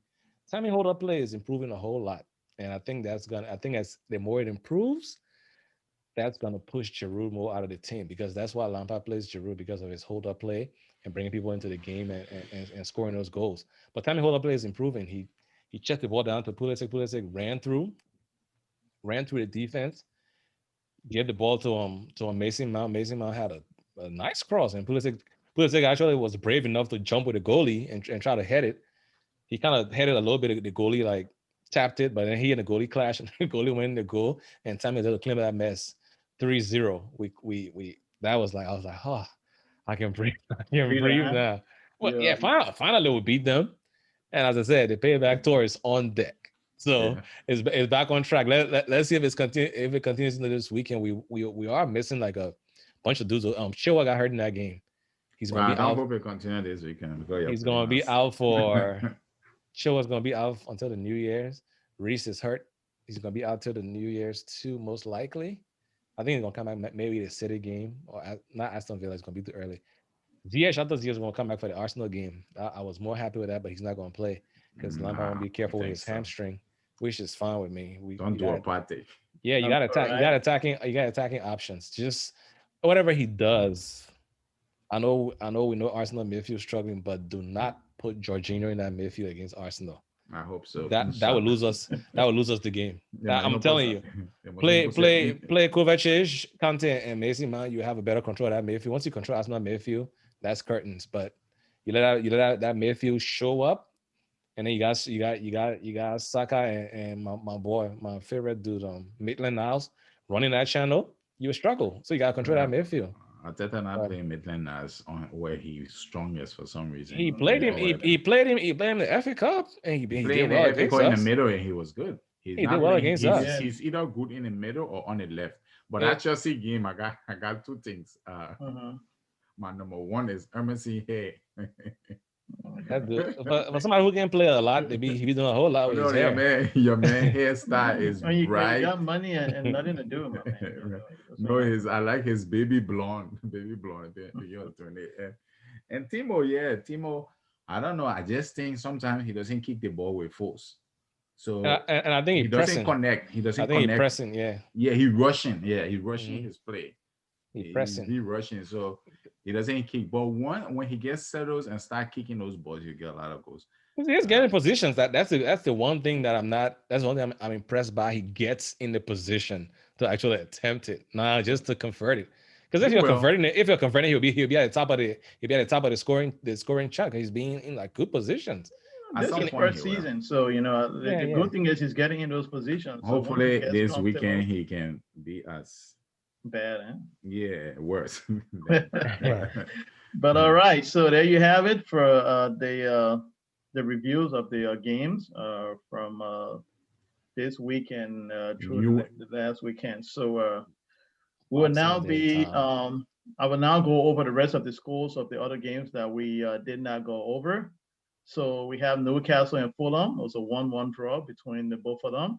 Tammy hold up play is improving a whole lot, and I think as the more it improves, that's gonna push Giroud more out of the team because that's why Lampard plays Giroud because of his hold up play and bringing people into the game and scoring those goals. But Tammy hold up play is improving. He checked the ball down to Pulisic. Pulisic ran through the defense, gave the ball to Mason Mount. Mason Mount had a nice cross, and Pulisic actually was brave enough to jump with the goalie and try to head it. He kind of headed a little bit. The goalie like tapped it, but then he and the goalie clashed, and the goalie went in the goal. And Tammy was able to clean up that mess. 3-0. We that was like I was like, oh, I can breathe. I can breathe now. Well, yeah, finally we beat them. And as I said, the payback tour is on deck. So it's back on track. Let's see if it continues into this weekend. We are missing like a bunch of dudes. Chilwell got hurt in that game. He's gonna be out. I hope it continue this weekend. He's gonna be out for Chilwell's gonna be out until the New Year's. Reese is hurt. He's gonna be out till the New Year's too, most likely. I think he's gonna come back maybe the City game or not Aston Villa. It's gonna be too early. Ziyech, I thought Ziyech was gonna come back for the Arsenal game. I was more happy with that, but he's not gonna play because Lampard won't be careful with his hamstring, which is fine with me. Don't do a party. Yeah, you got attacking options. Just whatever he does. I know we know Arsenal midfield struggling, but do not put Jorginho in that midfield against Arsenal. I hope so. That would lose us. That would lose us the game. I'm telling you. Play Kovacic, Kante, and Mason Mount. You have a better control of that midfield. Once you control Arsenal midfield, that's curtains. But you let out that midfield show up, and then you got Saka and my boy, my favorite dude, Maitland-Niles running that channel. You will struggle. So you got to control that midfield. Arteta not playing Maitland-Niles on where he's strongest for some reason. He played him. He played him in the FA Cup, and he did well against us. In the middle, and he was good. He did well against us. He's either good in the middle or on the left. But that Chelsea game, I got two things. My number one is Emerson Hay. That's good. For somebody who can play a lot, he be doing a whole lot with his hair. Your man hairstyle is bright. You got money and nothing to do, man. I like his baby blonde. And Timo, I don't know. I just think sometimes he doesn't kick the ball with force. So and I think he he doesn't pressing. connect. He doesn't I think connect. he pressing. Yeah. Yeah, he rushing. Yeah, he rushing his play. He pressing. He rushing. So he doesn't kick. But when he gets settled and start kicking those balls, you get a lot of goals. He's getting positions. That's the one thing that I'm not. That's the one thing I'm impressed by. He gets in the position to actually attempt it, not just to convert it. Because if you're converting it, he'll be at the scoring chart. He's being in like good positions. This is first season, so the good thing is he's getting in those positions. Hopefully, this weekend he can be as bad. Eh? Yeah, worse. But all right, so there you have it for the reviews of the games from this weekend through the last weekend. So we will now be. I will now go over the rest of the scores of the other games that we did not go over. So we have Newcastle and Fulham. It was a 1-1 draw between the both of them.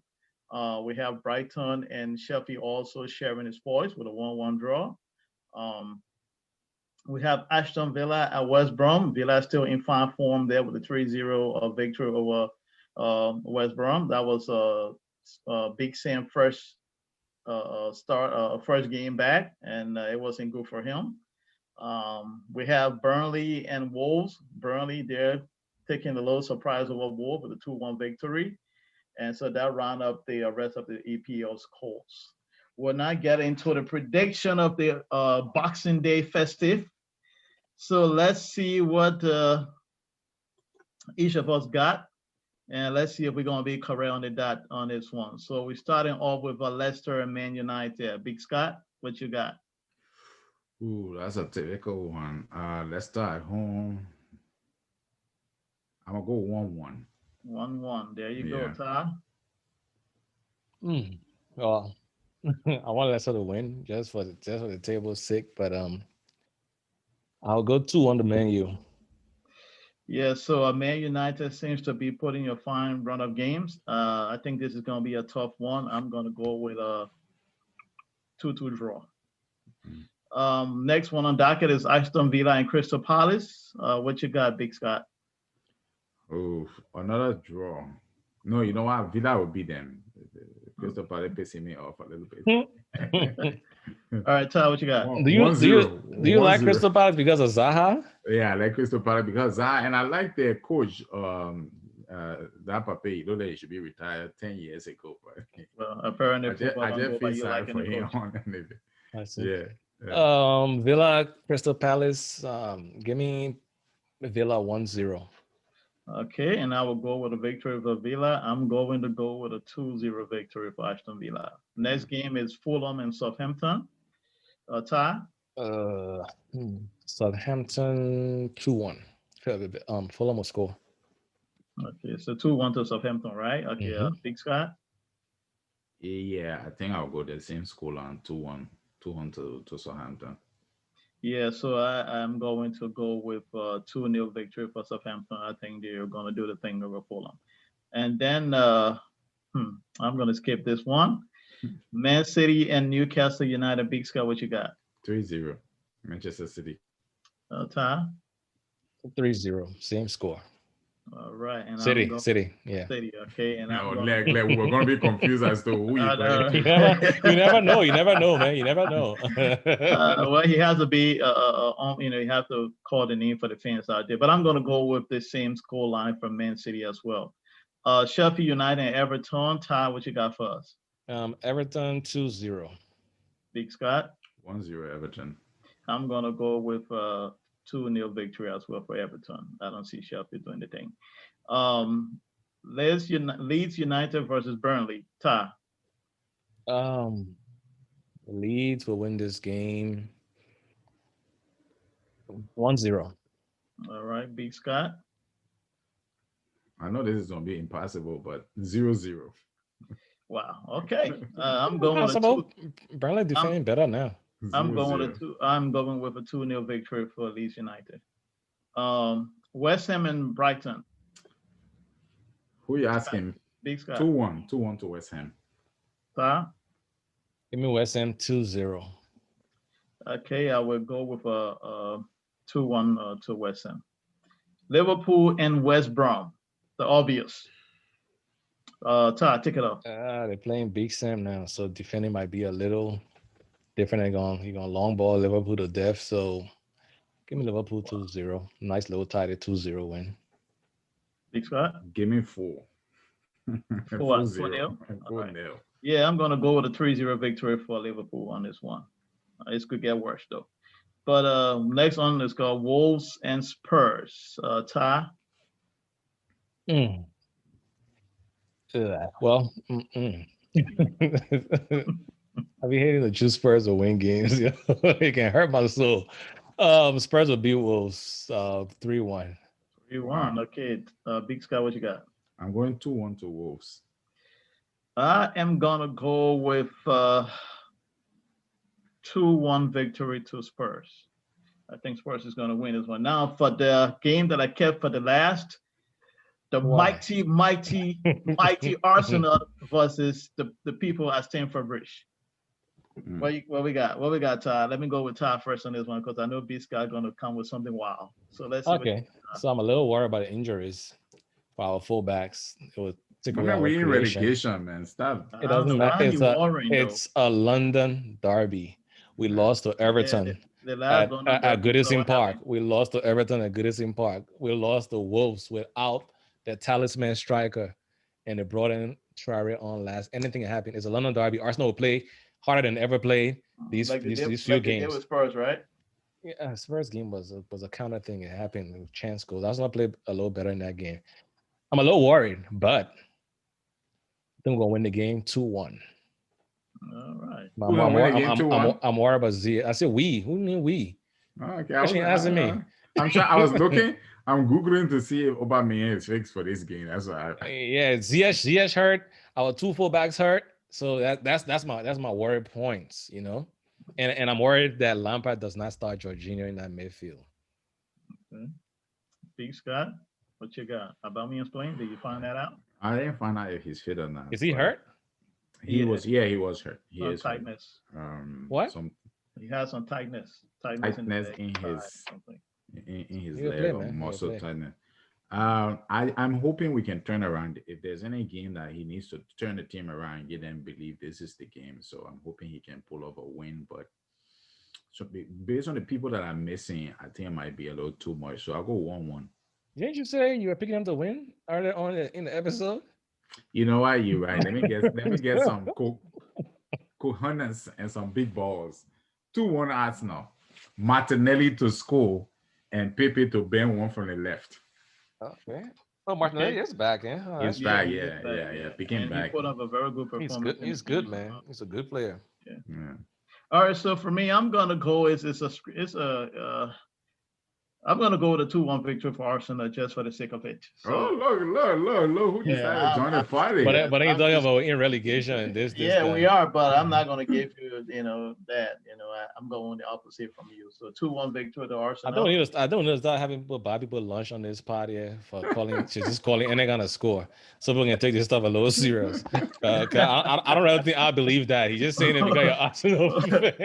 We have Brighton and Sheffield also sharing the spoils with a 1-1 draw. We have Aston Villa at West Brom. Villa still in fine form there with a 3-0 victory over West Brom. That was Big Sam first first game back, and it wasn't good for him. We have Burnley and Wolves. Burnley, they're taking the little surprise over Wolves with a 2-1 victory. And so that round up the rest of the EPL scores. We'll now get into the prediction of the Boxing Day festive. So let's see what each of us got. And let's see if we're going to be correct on the dot on this one. So we're starting off with Leicester and Man United. Big Scott, what you got? Ooh, that's a typical one. Leicester at home. I'm going to go 1-1. 1-1. There you go, Ty. Well, I want Leicester to win just for the table's sake, but I'll go 2-1 to Man U. Yeah, so Man United seems to be putting a fine run of games. I think this is going to be a tough one. I'm going to go with a 2-2 draw. Next one on docket is Aston Villa and Crystal Palace. What you got, Big Scott? Oh, another draw. No, you know what? Villa will beat them. Crystal Palace pissing me off a little bit. All right, Ty, what you got? Do you like Crystal Palace because of Zaha? Yeah, I like Crystal Palace because Zaha, and I like their coach, that Pape. You know that he should be retired 10 years ago. But well, apparently, I just feel sorry for him. I see. Yeah. Villa, Crystal Palace. Give me Villa 1-0. Okay, and I will go with a victory for Villa. I'm going to go with a 2-0 victory for Aston Villa. Next game is Fulham and Southampton. Ty? Southampton 2-1. Fulham will score. Okay, so 2-1 to Southampton, right? Okay, Big Scott? Yeah, I think I'll go the same score on 2-1 to Southampton. Yeah, so I'm going to go with 2-0 victory for Southampton. I think they're going to do the thing over Fulham. And then I'm going to skip this one. Man City and Newcastle United. Big Scott, what you got? 3-0, Manchester City. Ty? 3-0, same score. All right. And City, yeah. City, okay. And we're going to be confused as to who you're playing. You never know. You never know, man. You never know. Well, he has to be, you have to call the name for the fans out there. But I'm going to go with the same score line from Man City as well. Sheffield United and Everton. Ty, what you got for us? Everton 2-0. Big Scott? 1-0 Everton. I'm going to go with 2-0 victory as well for Everton. I don't see Sheffield doing the thing. Leeds United versus Burnley. Ty? Leeds will win this game 1-0. All right, Big Scott? I know this is going to be impossible, but 0-0. Wow. Okay. I'm going with Burnley defending better now. I'm going with a 2-0 victory for Leeds United. West Ham and Brighton. Who are you asking? Big Scott. 2-1 to West Ham. Give me West Ham 2-0. Okay, I will go with a 2-1 to West Ham. Liverpool and West Brom. The obvious. Todd, take it off. They're playing Big Sam now, so defending might be a little different. You're going long ball Liverpool to death. So give me Liverpool 2-0. Nice little tight 2-0 win. Big Scott? Give me 4. For what? 4-0. 4-0? Right. Yeah, I'm going to go with a 3-0 victory for Liverpool on this one. It could get worse, though. But next one is called Wolves and Spurs. Ty? Well, I've been hating to choose Spurs to win games. It can hurt my soul. Spurs will beat Wolves 3-1. 3-1. Okay. Big Sky, what you got? I'm going 2-1 to Wolves. I am going to go with 2-1 victory to Spurs. I think Spurs is going to win this one. Now, for the game that I kept for the last, the mighty Arsenal versus the people at Stamford Bridge. What we got? What we got, Ty? Let me go with Ty first on this one because I know B Sky going to come with something wild. So let's see. Okay. So I'm a little worried about the injuries for our fullbacks. It was we're in relegation, man. Stop. It doesn't matter. It's a London derby. We lost to Everton at Goodison Park. We lost to Everton at Goodison Park. We lost to Wolves without the talisman striker, and they brought in Traore on last. Anything can happen. It's a London derby. Arsenal will play harder than ever played these few games. It was Spurs, right? Yeah, Spurs game was a counter thing. It happened with chance goals. Arsenal played a little better in that game. I'm a little worried, but I think we're gonna win the game 2-1. All right. I'm worried about Z. I said we. Who knew we? Okay. Actually, asking me. I'm trying. I was looking. I'm googling to see if Aubameyang is fixed for this game. That's why. Yeah, Ziyech hurt. Our 2 fullbacks hurt. So that's my worry points, you know. And I'm worried that Lampard does not start Jorginho in that midfield. Okay. Big Scott, what you got? Aubameyang's playing? Did you find that out? I didn't find out if he's fit or not. Is he hurt? He was hurt. He is tightness. Hurt. What? He has some tightness in his leg or muscle tightness. I'm hoping we can turn around. If there's any game that he needs to turn the team around and get them believe this is the game, so I'm hoping he can pull off a win. But so based on the people that I'm missing, I think it might be a little too much. So I'll go 1-1. Didn't you say you were picking him to win earlier on in the episode? You know what? You're right. Let me get some cojones and some big balls. 2-1 Arsenal. Martinelli to score and Pepe to bend one from the left. Okay. Oh, Martinelli is back, eh? He's back, yeah. Picking back. He put up a very good performance. He's good, man. He's a good player. Yeah. All right, so for me, I'm gonna go. I'm gonna go with a 2-1 victory for Arsenal just for the sake of it. So, look! Who decided to join the party? But I ain't talking about in relegation and this. Yeah, we are, but I'm not gonna give you, that. I'm going the opposite from you. So 2-1 victory to Arsenal. I don't need to start having Bobby put lunch on this party for calling. She's just calling, and they're gonna score. So we're gonna take this stuff a little serious. I don't really think I believe that. He's just saying it because you're Arsenal.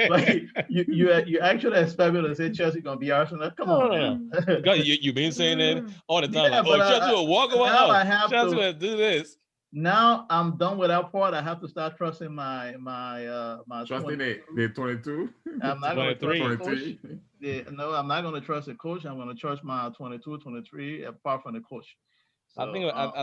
Like, you actually expect me to say Chelsea gonna be Arsenal? Come on. Because you've been saying it all the time. Chelsea will walk away. Chelsea will do this. Now I'm done with that part. I have to start trusting my trusting the 22. I'm not going to trust the coach. 23. No, I'm not going to trust the coach. I'm going to trust my 22, 23, apart from the coach. So, I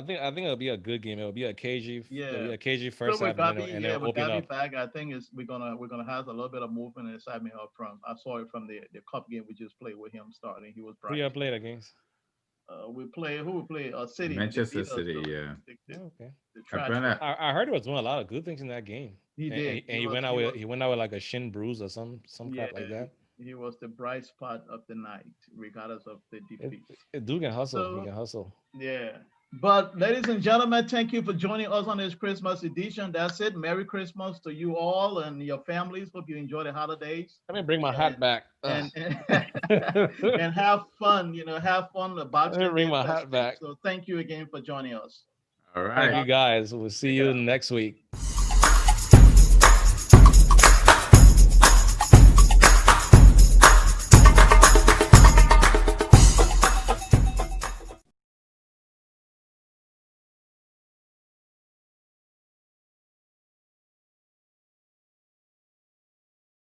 think it'll be a good game. It'll be a cagey, first half, and then open up. Back, I think we're gonna have a little bit of movement and excitement up front. I saw it from the cup game we just played with him starting. He was bright. Who you played against? We played City. Manchester City, yeah. Okay. I heard he was doing a lot of good things in that game. He did. And he went out with like a shin bruise or some crap like that. He was the bright spot of the night, regardless of the defeat. Dude can hustle. He can hustle. Yeah. But ladies and gentlemen, thank you for joining us on this Christmas edition. That's it. Merry Christmas to you all and your families. Hope you enjoy the holidays. Let me bring my hat back. And have fun. Have fun. Let me bring my hat back. So thank you again for joining us. All right. Thank you guys. We'll see you next week.